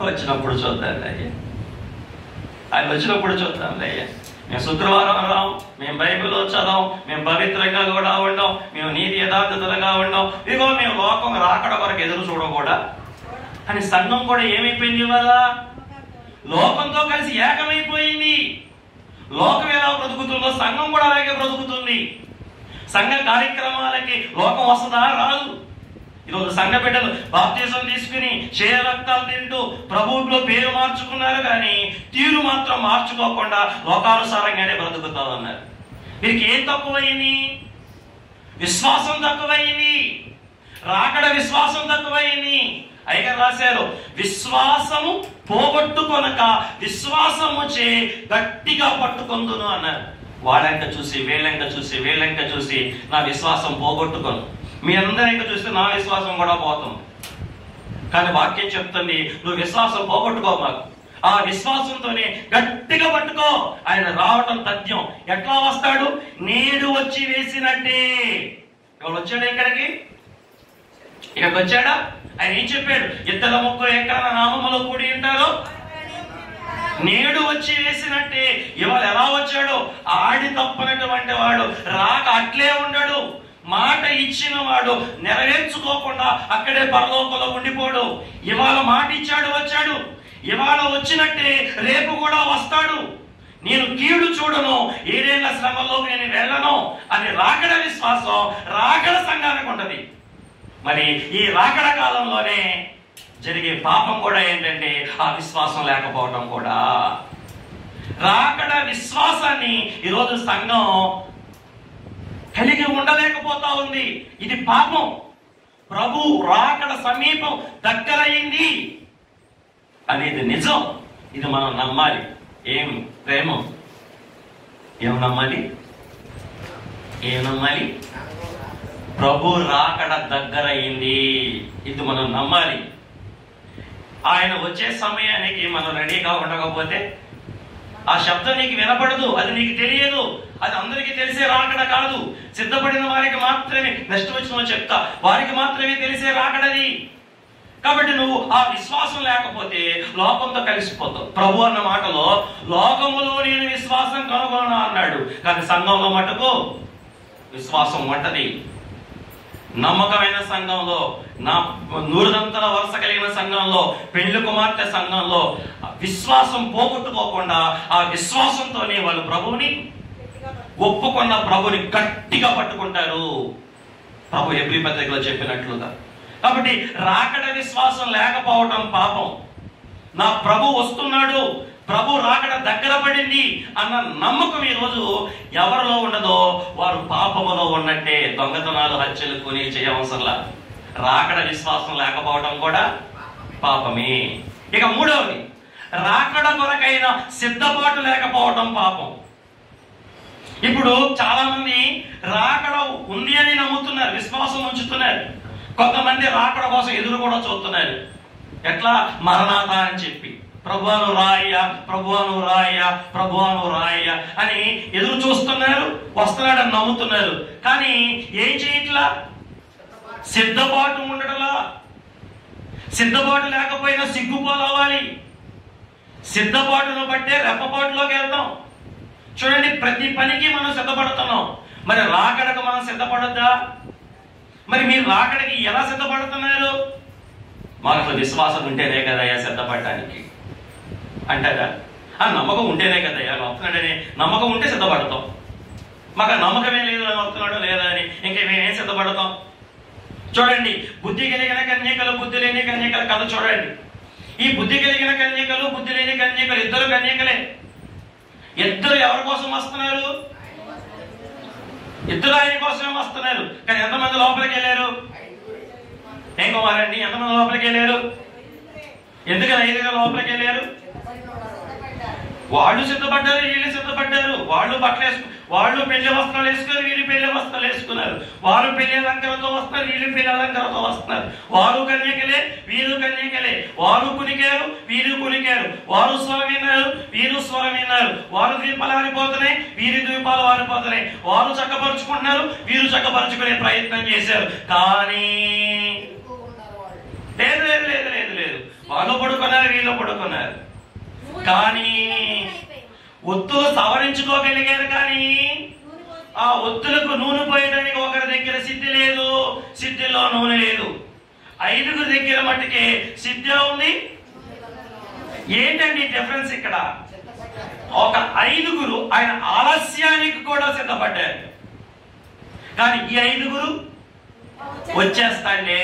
వచ్చినప్పుడు చూద్దాం అయ్యా, ఆయన వచ్చినప్పుడు చూద్దాం అయ్యా, మేము శుక్రవారం రాం, మేము బైబిల్లో చదవం, మేము పవిత్రంగా కూడా ఉండం, మేము నీతి యథార్థతలుగా ఉండం, ఇదిగో మేము లోకం రాకడ వరకు ఎదురు చూడకూడా అని సంఘం కూడా ఏమైపోయింది? ఇవాళ లోకంతో కలిసి ఏకమైపోయింది. లోకం ఎలా బ్రతుకుతుందో సంఘం కూడా అలాగే బ్రతుకుతుంది. సంఘ కార్యక్రమాలకి లోకం వస్తుందా? రాదు. ఈరోజు సంఘ బిడ్డలు బాప్తిజం తీసుకుని క్షయ రక్తాలు తింటూ ప్రభువులో పేరు మార్చుకున్నారు, కానీ తీరు మాత్రం మార్చుకోకుండా లోకానుసారంగానే బ్రతుకుతా ఉన్నారు. వీరికి ఏం తక్కువైంది? విశ్వాసం తక్కువైంది. రాకడ విశ్వాసం తక్కువైంది. అయ్యగా రాశారు, విశ్వాసము పోగొట్టుకొనక విశ్వాసము చే గట్టిగా పట్టుకొందును అన్నారు. వాళ్ళంక చూసి వీళ్ళంక చూసి నా విశ్వాసం పోగొట్టుకోను, మీ అందరిక చూస్తే నా విశ్వాసం కూడా పోతుంది. కానీ వాక్యం చెప్తుంది, నువ్వు విశ్వాసం పోగొట్టుకో, మాకు ఆ విశ్వాసంతోనే గట్టిగా పట్టుకో. ఆయన రావటం తథ్యం. ఎట్లా వస్తాడు? నేడు వచ్చి వేసినట్టే. ఎవరు వచ్చాడు ఇక్కడికి? ఇక్కడికి వచ్చాడా? ఆయన ఏం చెప్పాడు? ఇద్దరు ముగ్గురు ఎక్కడ నామములో కూడి ఉంటారో నేడు వచ్చి వేసినట్టే. ఇవాళ ఎలా వచ్చాడు? ఆడి తప్పనటువంటి వాడు రాక అట్లే ఉండడు. మాట ఇచ్చిన వాడు నెరవేర్చుకోకుండా అక్కడే పరలోకంలో ఉండిపోడు. ఇవాళ మాట ఇచ్చాడు, వచ్చాడు. ఇవాళ వచ్చినట్టే రేపు కూడా వస్తాడు. నేను కీడు చూడను, ఏడేళ్ల శ్రమలోకి నేను వెళ్ళను అని రాకడ విశ్వాసం రాకడ సంఘానికి ఉంటది. మరి ఈ రాకడ కాలంలోనే జరిగే పాపం కూడా ఏంటంటే ఆ విశ్వాసం లేకపోవడం కూడా. రాకడ విశ్వాసాన్ని ఈరోజు సంఘం కలిగి ఉండలేకపోతా ఉంది. ఇది పాపం. ప్రభు రాకడ సమీపం దగ్గరయింది అనేది నిజం. ఇది మనం నమ్మాలి. ఏం ప్రేమ? ఏం నమ్మాలి? ప్రభు రాకడ దగ్గరయింది. ఇది మనం నమ్మాలి. ఆయన వచ్చే సమయానికి మనం రెడీగా ఉండకపోతే ఆ శబ్దం నీకు వినపడదు, అది నీకు తెలియదు. అది అందరికీ తెలిసే రాకడ కాదు. సిద్ధపడిన వారికి మాత్రమే, నెక్స్ట్ వచ్చిన చెప్తా, వారికి మాత్రమే తెలిసే రాకడది. కాబట్టి నువ్వు ఆ విశ్వాసం లేకపోతే లోకంతో కలిసిపోతావు. ప్రభు అన్న మాటలో లోకములో నేను విశ్వాసం కనుగొనా అన్నాడు. కానీ సంఘంలో మటుకు విశ్వాసం ఉంటది. నమ్మకమైన సంఘంలో, నా నూరుదంతల వరుస కలిగిన సంఘంలో, పెళ్లి కుమార్తె సంఘంలో విశ్వాసం పోగొట్టుకోకుండా ఆ విశ్వాసంతోనే వాళ్ళు ప్రభువుని ఒప్పుకున్న ప్రభుని గట్టిగా పట్టుకుంటారు. ప్రభు ఎబ్రీ పత్రికలో చెప్పినట్లుగా. కాబట్టి రాకడ విశ్వాసం లేకపోవడం పాపం. నా ప్రభు వస్తున్నాడు, ప్రభు రాకడ దగ్గర పడింది అన్న నమ్మకం ఈరోజు ఎవరిలో ఉండదో వారు పాపములో ఉన్నట్టే. దొంగతనాలు, హత్యలు కొని చేయవసరంలా. రాకడ విశ్వాసం లేకపోవడం కూడా పాపమే. ఇక మూడవది, రాకడ కొరకైన సిద్ధపాటు లేకపోవడం పాపం. ఇప్పుడు చాలా మంది రాకడ ఉంది అని నమ్ముతున్నారు, విశ్వాసం ఉంచుతున్నారు. కొంతమంది రాకడ కోసం ఎదురు కూడా చూస్తున్నారు. ఎట్లా? మరణాత అని చెప్పి, ప్రభువాను రాయ్యా, ప్రభువాను రాయ్యా, ప్రభువాను రాయ్యా అని ఎదురు చూస్తున్నారు. వస్తున్నాడని నమ్ముతున్నారు. కానీ ఏం చేయట్లా? సిద్ధపాటు ఉండటలా. సిద్ధపాటు లేకపోయినా సిగ్గుపోవాలి. సిద్ధపాటును బట్టే రెప్పపాటులోకి వెళ్తాం. చూడండి, ప్రతి పనికి మనం సిద్ధపడుతున్నాం. మరి రాకడకు మనం సిద్ధపడద్దా? మరి మీరు రాకడకి ఎలా సిద్ధపడుతున్నారు? మనకు విశ్వాసం ఉంటేనే కదయ్యా సిద్ధపడటానికి అంటారా? ఆ నమ్మకం ఉంటేనే కదయ్యా వస్తున్నాడని నమ్మకం ఉంటే సిద్ధపడతాం. మాకు నమ్మకమే లేదు అని వస్తున్నాడో లేదా అని ఇంకా మేమేం సిద్ధపడతాం? చూడండి, బుద్ధి కలిగిన కన్యకలు, బుద్ధి లేని కన్యకలు కథ చూడండి. ఈ బుద్ధి కలిగిన కన్యకలు, బుద్ధి లేని కన్యకలు ఇద్దరు కన్యకలే. ఇద్దరు ఎవరి కోసం వస్తున్నారు? ఇద్దరు ఆయన కోసమే వస్తున్నారు. కానీ ఎంతమంది లోపలికి వెళ్ళారు? ఏం కుమారండి, ఎంతమంది లోపలికి వెళ్ళారు? ఎందుకని 5 లోపలికి వెళ్ళారు? వాళ్ళు సిద్ధపడ్డారు, వీళ్ళు సిద్ధపడ్డారు. వాళ్ళు పెళ్లి వస్త్రాలు వేసుకున్నారు, వీళ్ళు పెళ్లి వస్త్రాలు వేసుకున్నారు. వారు పెళ్లి అలంకారంతో వస్తున్నారు, వీళ్ళు పెళ్లి అలంకారంతో వస్తున్నారు. వారు కన్యకలే, వీరు కన్యకలే. వారు కునికారు, వీరు కునికారు. వారు స్వరం విన్నారు, వీరు స్వరం విన్నారు. వారు ద్వీపాలు ఆరిపోతున్నాయి, వీరి ద్వీపాలు ఆరిపోతున్నాయి. వారు చక్కపరుచుకుంటున్నారు, వీరు చక్కపరుచుకునే ప్రయత్నం చేశారు. కానీ లేదు లేదు లేదు లేదు లేదు వాళ్ళు పడుకున్నారు, వీళ్ళు పడుకున్నారు. కానీ ఒత్తులు సవరించుకోగలిగారు. కానీ ఆ ఒత్తులకు నూనె పోయడానికి ఒకరి దగ్గర సిద్ధి లేదు, సిద్ధిలో నూనె లేదు. 5 దగ్గర మట్టుకే సిద్ధి ఉంది. ఏంటండి డిఫరెన్స్ ఇక్కడ? ఒక 5 ఆయన ఆలస్యానికి కూడా సిద్ధపడ్డారు. కానీ ఈ 5 వచ్చేస్తాండే,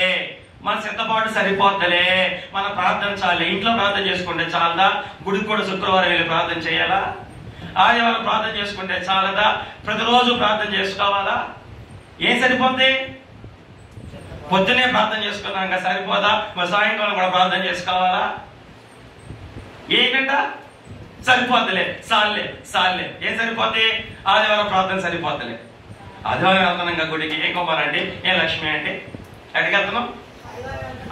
మన సిద్ధపాటు సరిపోద్దలే, మన ప్రార్థన చాలే, ఇంట్లో ప్రార్థన చేసుకుంటే చాలదా? గుడికి కూడా శుక్రవారం వెళ్ళి ప్రార్థన చేయాలా? ఆదివారం ప్రార్థన చేసుకుంటే చాలదా? ప్రతిరోజు ప్రార్థన చేసుకోవాలా? ఏం సరిపోద్ది? పొద్దునే ప్రార్థన చేసుకున్నాక సరిపోదా? మరి సాయంకాలం కూడా ప్రార్థన చేసుకోవాలా? ఏంటంట? సరిపోద్దులే, సాల్లే. ఏం సరిపోద్ది? ఆదివారం ప్రార్థన సరిపోద్దులే. ఆదివారం వెళ్తున్నాం గుడికి. ఏ కుమారండి, ఏ లక్ష్మి అండి, ఎక్కడికి వెళ్తున్నాం?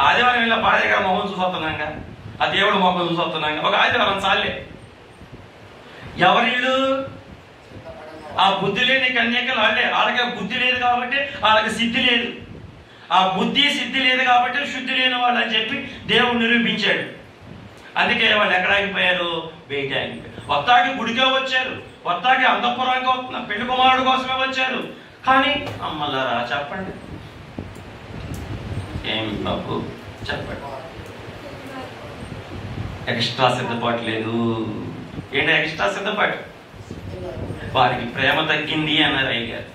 ఆదివారం వెళ్ళి పాదయ్య గారు మొహం చూసొస్తున్నాం, ఆ దేవుడు మొహం చూసొస్తున్నాం. ఒక ఆదివారం చాలే. ఎవరిళ్ళు? ఆ బుద్ధి లేని కన్యకలు వాళ్ళే. వాళ్ళకి బుద్ధి లేదు కాబట్టి వాళ్ళకి సిద్ధి లేదు. ఆ బుద్ధి సిద్ధి లేదు కాబట్టి శుద్ధి లేని వాళ్ళు అని చెప్పి దేవుడు నిరూపించాడు. అందుకే వాళ్ళు ఎక్కడ ఆగిపోయారు? బయట ఆగిపోయారు. వత్తాకి గుడిగా వచ్చారు, వత్తాకి అంతఃపురంగా వస్తున్నారు, పెళ్లి కుమారుడు కోసమే వచ్చారు. కానీ అమ్మలారా చెప్పండి, ఏం బాబు చెప్పండి, ఎక్స్ట్రా సిద్ధపాటు లేదు. ఏంటి ఎక్స్ట్రా సిద్ధపాటు? వారికి ప్రేమ తగ్గింది అన్నారు అయ్యగారు.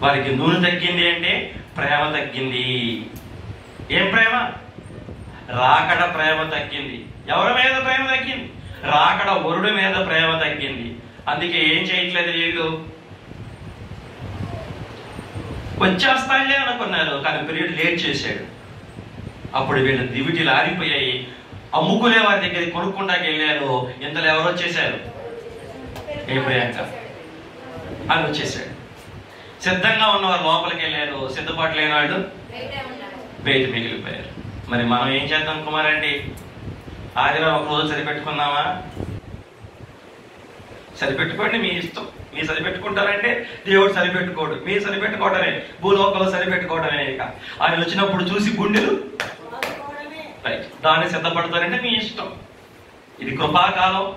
వారికి నూనె తగ్గింది అంటే ప్రేమ తగ్గింది. ఏం ప్రేమ? రాకడ ప్రేమ తగ్గింది. ఎవరి మీద ప్రేమ తగ్గింది? రాకడ వరుడి మీద ప్రేమ తగ్గింది. అందుకే ఏం చేయట్లేదు వీళ్ళు. వచ్చేస్తాయిలే అనుకున్నారు, కానీ పీరియడ్ లేట్ చేశాడు. అప్పుడు వీళ్ళు దివిటీలు ఆరిపోయాయి. అమ్ముకునే వారి దగ్గరికి కొనుక్కుంటాకి వెళ్ళారు. ఇంతలో ఎవరు వచ్చేసారు? ఏ ప్రియాంక అని వచ్చేసాడు. సిద్ధంగా ఉన్నవారు లోపలికి వెళ్ళారు, సిద్ధపాటు లేని వాళ్ళు బయట మిగిలిపోయారు. మరి మనం ఏం చేద్దాం కుమారండి? ఆదివారం ఒక రోజు సరిపెట్టుకుందామా? సరిపెట్టుకోండి, మీ ఇష్టం. మీరు సరిపెట్టుకుంటారంటే దేవుడు సరిపెట్టుకోడు, మీరు సరిపెట్టుకోవడమే, భూలోకంలో సరిపెట్టుకోవడమే. ఇక ఆయన వచ్చినప్పుడు చూసి గుండెలు రైట్ దాన్ని సిద్ధపడతారంటే మీ ఇష్టం. ఇది కృపాకాలం,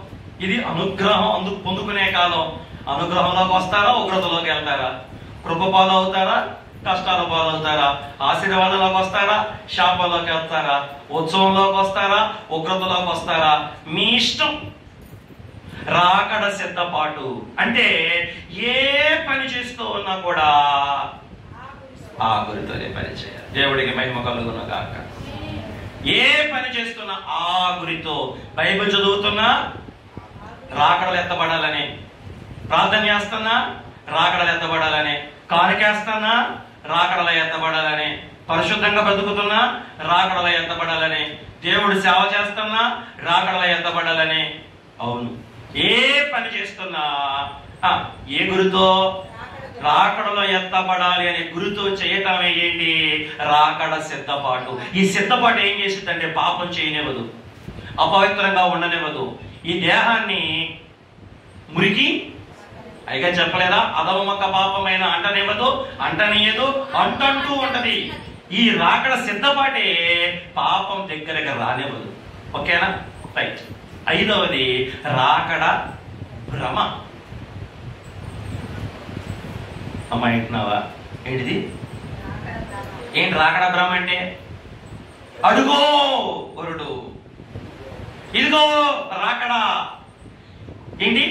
ఇది అనుగ్రహం పొందుకునే కాలం. అనుగ్రహంలోకి వస్తారా, ఉగ్రతలోకి వెళ్తారా? కృప పాలు అవుతారా, కష్టాల పాలు అవుతారా? ఆశీర్వాదంలోకి వస్తారా, శాపంలోకి వస్తారా? ఉత్సవంలోకి వస్తారా, ఉగ్రతలోకి వస్తారా? మీ ఇష్టం. రాకడ సిద్ధపాటు అంటే ఏ పని చేస్తూ ఉన్నా కూడా ఆ గురితోనే పని చేయాలి. దేవుడికి మహిమ కలుగును గాక. ఏ పని చేస్తున్నా ఆ గురితో. బైబిల్ చదువుతున్నా రాకడలు ఎత్తబడాలని, ప్రార్థన చేస్తున్నా రాకడలు ఎత్తబడాలని, కానుకేస్తున్నా రాకడలు ఎత్తబడాలని, పరిశుద్ధంగా బ్రతుకుతున్నా రాకడలు ఎత్తబడాలని, దేవుడు సేవ చేస్తున్నా రాకడలు ఎత్తబడాలని. అవును, ఏ పని చేస్తున్నా ఏ గురితో? రాకడలో ఎత్తబడాలి అనే గురితో చేయటం ఏంటి? రాకడ సిద్ధపాటు. ఈ సిద్ధపాటు ఏం చేసిందంటే పాపం చేయనివ్వదు, అపవిత్రంగా ఉండనివ్వదు, ఈ దేహాన్ని మురికి అయిగా చెప్పలేదా? అధమక పాపమైన అంటనివ్వదు, అంటనీయదు, అంటూ ఉంటది. ఈ రాకడ సిద్ధపాటే పాపం దగ్గరగా రానివ్వదు. ఓకేనా? రైట్. ఐదవది రాకడ భ్రమ. అమ్మా వింటున్నావా? ఏంటిది? ఏంటి రాకడ భ్రమ అంటే? అడుగో వరుడు, ఇదిగో రాకడ. ఏంటి?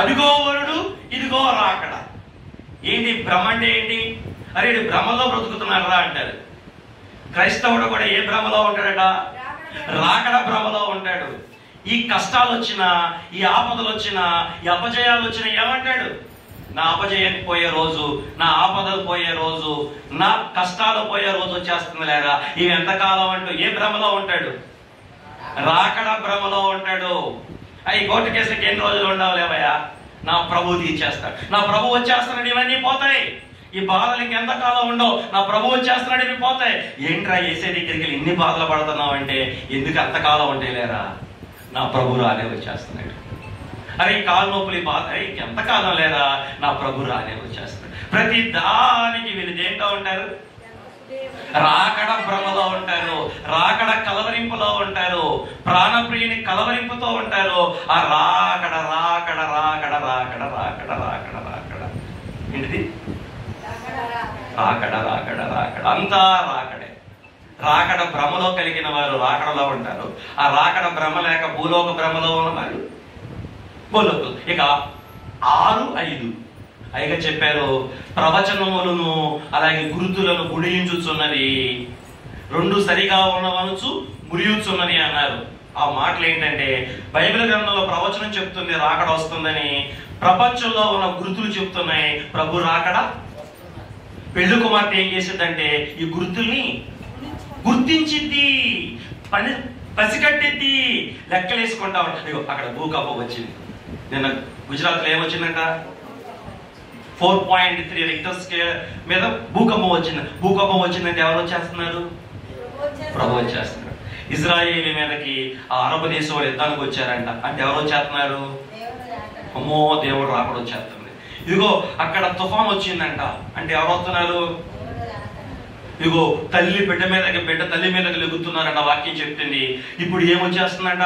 అడుగో వరుడు, ఇదిగో రాకడ. ఏంటి భ్రమ అంటే? ఏంటి? అరే భ్రమలో బ్రతుకుతున్నారా అంటారు. క్రైస్తవుడు కూడా ఏ భ్రమలో ఉంటాడట? రాకడ భ్రమలో ఉంటాడు. ఈ కష్టాలు వచ్చినా, ఈ ఆపదలు వచ్చినా, ఈ అపజయాలు వచ్చినా ఏమంటాడు? నా అపజయం పోయే రోజు, నా ఆపదలు పోయే రోజు, నా కష్టాలు పోయే రోజు వచ్చేస్తుంది లేరా. ఇవి ఎంతకాలం అంటూ ఏ భ్రమలో ఉంటాడు? రాకడ భ్రమలో ఉంటాడు. అవి కోర్టు కేసులకి ఎన్ని రోజులు ఉండవు లేవయ్యా, నా ప్రభు తీర్చేస్తాడు, నా ప్రభు వచ్చేస్తున్నాడు, ఇవన్నీ పోతాయి. ఈ బాధలకి ఎంతకాలం ఉండవు, నా ప్రభు వచ్చేస్తున్నాడు, ఇవి పోతాయి. ఏంట్రా ఏసే దగ్గరికి వెళ్ళి ఇన్ని బాధలు పడుతున్నావు అంటే, ఎందుకు అంతకాలం ఉంటే లేరా, నా ప్రభు రానే వచ్చేస్తున్నాడు. అరే ఈ కాలు నొప్పులు, ఈ బాధ ఎంతకాలం లేరా, నా ప్రభు రానే వచ్చేస్తున్నాడు. ప్రతి దానికి వీళ్ళు దేంట్లో ఉంటారు? రాకడ భ్రమలో ఉంటారు, రాకడ కలవరింపులో ఉంటారు, ప్రాణప్రియుని కలవరింపుతో ఉంటారు. ఆ రాకడ రాకడ రాకడ రాకడ రాకడ రాకడ రాకడ ఏంటిది? రాకడ రాకడ రాకడ అంతా రాకడే. రాకడ భ్రమలో కలిగిన వారు రాకడలో ఉంటారు. ఆ రాకడ భ్రమ లేక భూలోక భ్రమలో ఉన్నవారు భూలోక. ఇక 6, 5 అయిగా చెప్పారు. ప్రవచనములను అలాగే గుర్తులను గుడియించుచున్నది, 2 సరిగా ఉన్నవనుచు మురియుచున్నది అన్నారు. ఆ మాటలు ఏంటంటే, బైబిల్ గ్రంథంలో ప్రవచనం చెప్తుంది రాకడ వస్తుందని, ప్రపంచంలో ఉన్న గుర్తులు చెప్తున్నాయి ప్రభు రాకడ. పెళ్లి కుమార్తె ఏం చేసిందంటే ఈ గుర్తుల్ని గుర్తించింది, పసిగట్టింది, లెక్కలేసుకుంటా ఉంటుంది. అక్కడ భూకంపం వచ్చింది. నిన్న గుజరాత్ లో ఏమొచ్చిందంట? 4.3 రిక్టర్ స్కేల్ మీద భూకంపం వచ్చింది. భూకంపం వచ్చిందంటే ఎవరు వచ్చేస్తున్నారు? ప్రభు వచ్చేస్తున్నారు. ఇజ్రాయేల్ మీదకి ఆ అరబ్ దేశం వాళ్ళు యుద్ధానికి వచ్చారంట. అంటే ఎవరు వచ్చేస్తున్నారు? అమ్మో దేవుడు రాకడ వచ్చేస్తుంది. ఇదిగో అక్కడ తుఫాన్ వచ్చిందంట. అంటే ఎవరు వస్తున్నారు? ఇదిగో తల్లి బిడ్డ మీదకి, బిడ్డ తల్లి మీదకి లెగుతున్నారంట. వాక్యం చెప్తుంది. ఇప్పుడు ఏమొచ్చేస్తుందంట?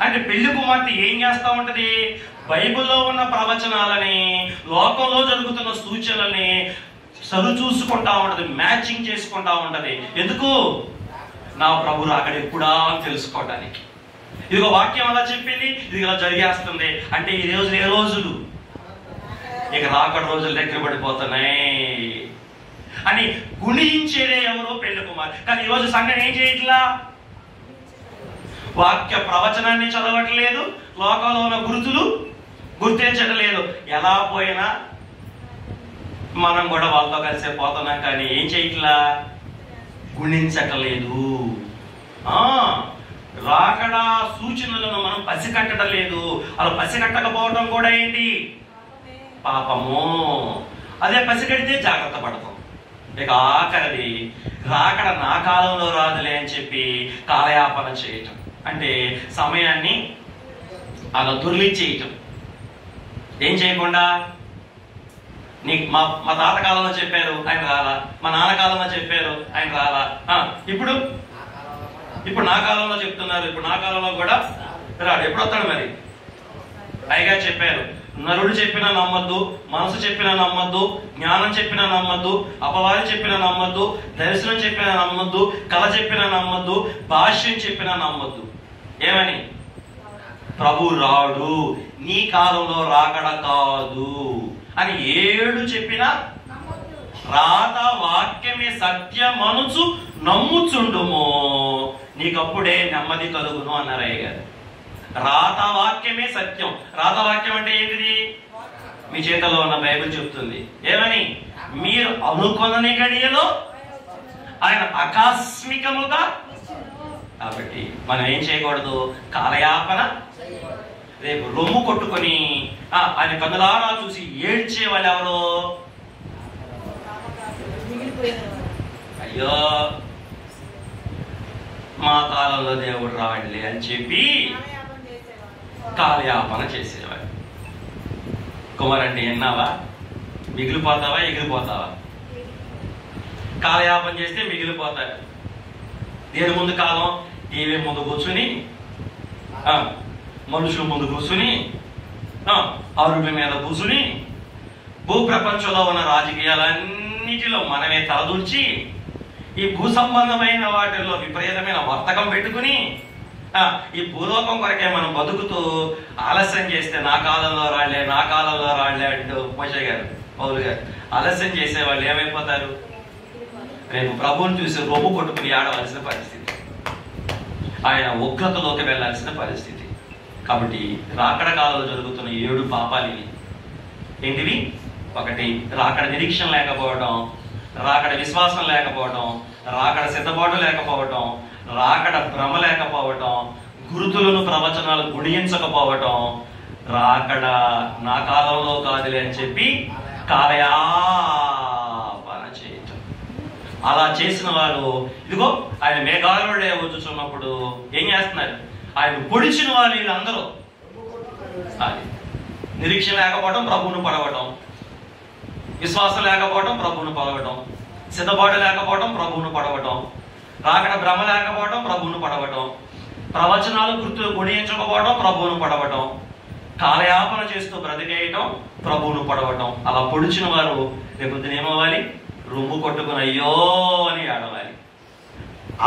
అంటే పెళ్లి కుమార్తె ఏం చేస్తా ఉంటది? బైబిల్లో ఉన్న ప్రవచనాలని లోకంలో జరుగుతున్న సూచనలని సరు చూసుకుంటా ఉంటది, మ్యాచింగ్ చేసుకుంటా ఉంటది. ఎందుకు? నా ప్రభు రాకడ ఎప్పుడా అని తెలుసుకోవడానికి. ఇదిగో వాక్యం అలా చెప్పింది, ఇది ఇలా జరిగేస్తుంది అంటే ఈ రోజులు ఏ రోజులు? ఇక రాకడ రోజులు దగ్గర పడిపోతున్నాయి అని గుణించేదే ఎవరో పెళ్లి కుమార్. కానీ ఈరోజు సంఘం ఏం చేయట్లా? వాక్య ప్రవచనాన్ని చదవట్లేదు, లోకంలో ఉన్న గుర్తులు గుర్తించట్లేదు. ఎలా పోయినా మనం కూడా వాళ్ళతో కలిసే పోతున్నాం, కానీ ఏం చేయట్లా? గుణించట్లేదు. రాకడ సూచనలను మనం పసికట్టడం లేదు. అలా పసికట్టకపోవడం కూడా ఏంటి? పాపము. అదే పసికడితే జాగ్రత్త పడతాం. ఇక ఆఖరిది రాకడ నా కాలంలో రాదులే అని చెప్పి కాలయాపన చేయటం, అంటే సమయాన్ని అలా దుర్లించేయటం. ఏం చేయకుండా నీకు మా తాత కాలంలో చెప్పారు ఆయన రాలా, మా నాన్న కాలంలో చెప్పారు ఆయన రాలా, ఇప్పుడు నా కాలంలో చెప్తున్నారు, ఇప్పుడు నా కాలంలో కూడా రాడు. ఎప్పుడు వస్తాడు మరి? పైగా చెప్పారు, నరుడు చెప్పినా నమ్మద్దు, మనసు చెప్పినా నమ్మద్దు, జ్ఞానం చెప్పినా నమ్మద్దు, అపవాది చెప్పినా నమ్మద్దు, దర్శనం చెప్పినా నమ్మద్దు, కళ చెప్పినా నమ్మద్దు, భాష్యం చెప్పినా నమ్మద్దు. ఏమని? ప్రభు రాడు, నీ కాలంలో రాకడ కాదు అని 7 చెప్పినా రాత వాక్యమే సత్యమనుచు నమ్ముచుండుమో నీకప్పుడే నెమ్మది కలుగును అన్నారు అయ్య గారు. రాత వాక్యమే సత్యం. రాత వాక్యం అంటే ఏంటిది? మీ చేతిలో ఉన్న బైబిల్ చెప్తుంది. ఏమని? మీరు అనుకొనని గడియలో ఆయన ఆకస్మికముగా. కాబట్టి మనం ఏం చేయకూడదు? కాలయాపన. రేపు రొమ్ము కొట్టుకొని ఆయన కన్నులారా చూసి ఏడ్చే వాళ్ళు ఎవరు? అయ్యో మా కాలంలో దేవుడు రావట్లే అని చెప్పి కాలయాపన చేసేవాడు. కుమారంటే విన్నావా? మిగిలిపోతావా ఎగిరిపోతావా? కాలయాపన చేస్తే మిగిలిపోతావు. దేని ముందు కాలం? టీవీ ముందు కూర్చుని, మనుషుల ముందు కూర్చుని, అరుగు మీద కూర్చుని, భూప్రపంచంలో ఉన్న రాజకీయాలన్నిటిలో మనమే తలదూర్చి ఈ భూ సంబంధమైన వాటిల్లో విపరీతమైన వర్తకం పెట్టుకుని ఈ భూలోకం కొరకే మనం బతుకుతూ ఆలస్యం చేస్తే నా కాలంలో రాళ్లే, నా కాలంలో రాళ్లే అంటూ మోషే గారు, పౌలు గారు ఆలస్యం చేసే వాళ్ళు ఏమైపోతారు? రేపు ప్రభువుని చూసి రొమ్ము కొట్టుకుని ఆడవలసిన పరిస్థితి, ఆయన ఉగ్రతలోకి వెళ్లాల్సిన పరిస్థితి. కాబట్టి రాకడ కాలంలో జరుగుతున్న 7 పాపాలు ఇవి. ఏంటివి? 1, రాకడ నిరీక్షణ లేకపోవడం, రాకడ విశ్వాసం లేకపోవడం, రాకడ సిద్ధపాటు లేకపోవడం, రాకడ భ్రమ లేకపోవడం, గురుతులను ప్రవచనాలు గుణించకపోవడం, రాకడ నా కాలంలో కాదులే అని చెప్పి కాలయాపన చేయటం. అలా చేసిన వారు ఇదిగో ఆయన మేఘాలుడే వచ్చుచున్నప్పుడు ఏం చేస్తున్నారు? ఆయన పొడిచిన వాళ్ళు వీళ్ళందరూ. అది నిరీక్షణ లేకపోవడం, ప్రభువును పడవటం, విశ్వాసం లేకపోవడం, ప్రభువును పడవటం, సిద్ధపాటు లేకపోవడం, ప్రభువును పడవటం, రాకడ భ్రమ లేకపోవడం, ప్రభువును పడవటం, ప్రవచనాలు గుర్తులు గుణించకపోవడం, ప్రభువును పడవటం, కాలయాపన చేస్తూ బ్రతికేయటం, ప్రభువును పడవటం. అలా పొడిచిన వారు రేపొద్దున ఏమవ్వాలి? రొమ్ము కొట్టుకుని అయ్యో అని ఆడవాలి.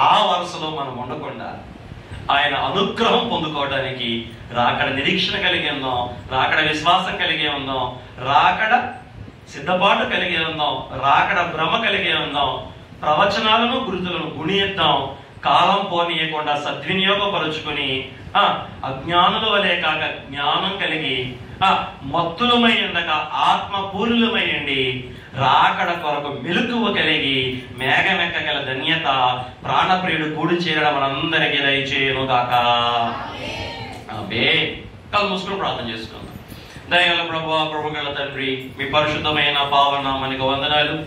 ఆ వరుసలో మనం ఉండకుండా ఆయన అనుగ్రహం పొందుకోవడానికి రాకడ నిరీక్షణ కలిగి ఉందాం, రాకడ విశ్వాసం కలిగి ఉందాం, రాకడ సిద్ధపాటు కలిగి ఉందాం, రాకడ భ్రమ కలిగి ఉందాం, ప్రవచనాలను గురుతులను గుణిద్దాం, కాలం పోనీయకుండా సద్వినియోగపరుచుకుని అజ్ఞానుల వలె కాక జ్ఞానం కలిగి మత్తులమై ఉండక ఆత్మపూర్ణులమయ్యండి, రాకడ కొరకు మెలకువ కలిగి మేఘమెక్కగల ధన్యత ప్రాణప్రియుడు కూడి చేరడం మనందరికీ దయచేయును గాక. ఆమేన్. కళ్ళు మూసుకుని ప్రార్థన చేసుకుందాం. దయగల ప్రభువా, కృపగల తండ్రి, మీ పరిశుద్ధమైన పావనామానికి వందనాలు.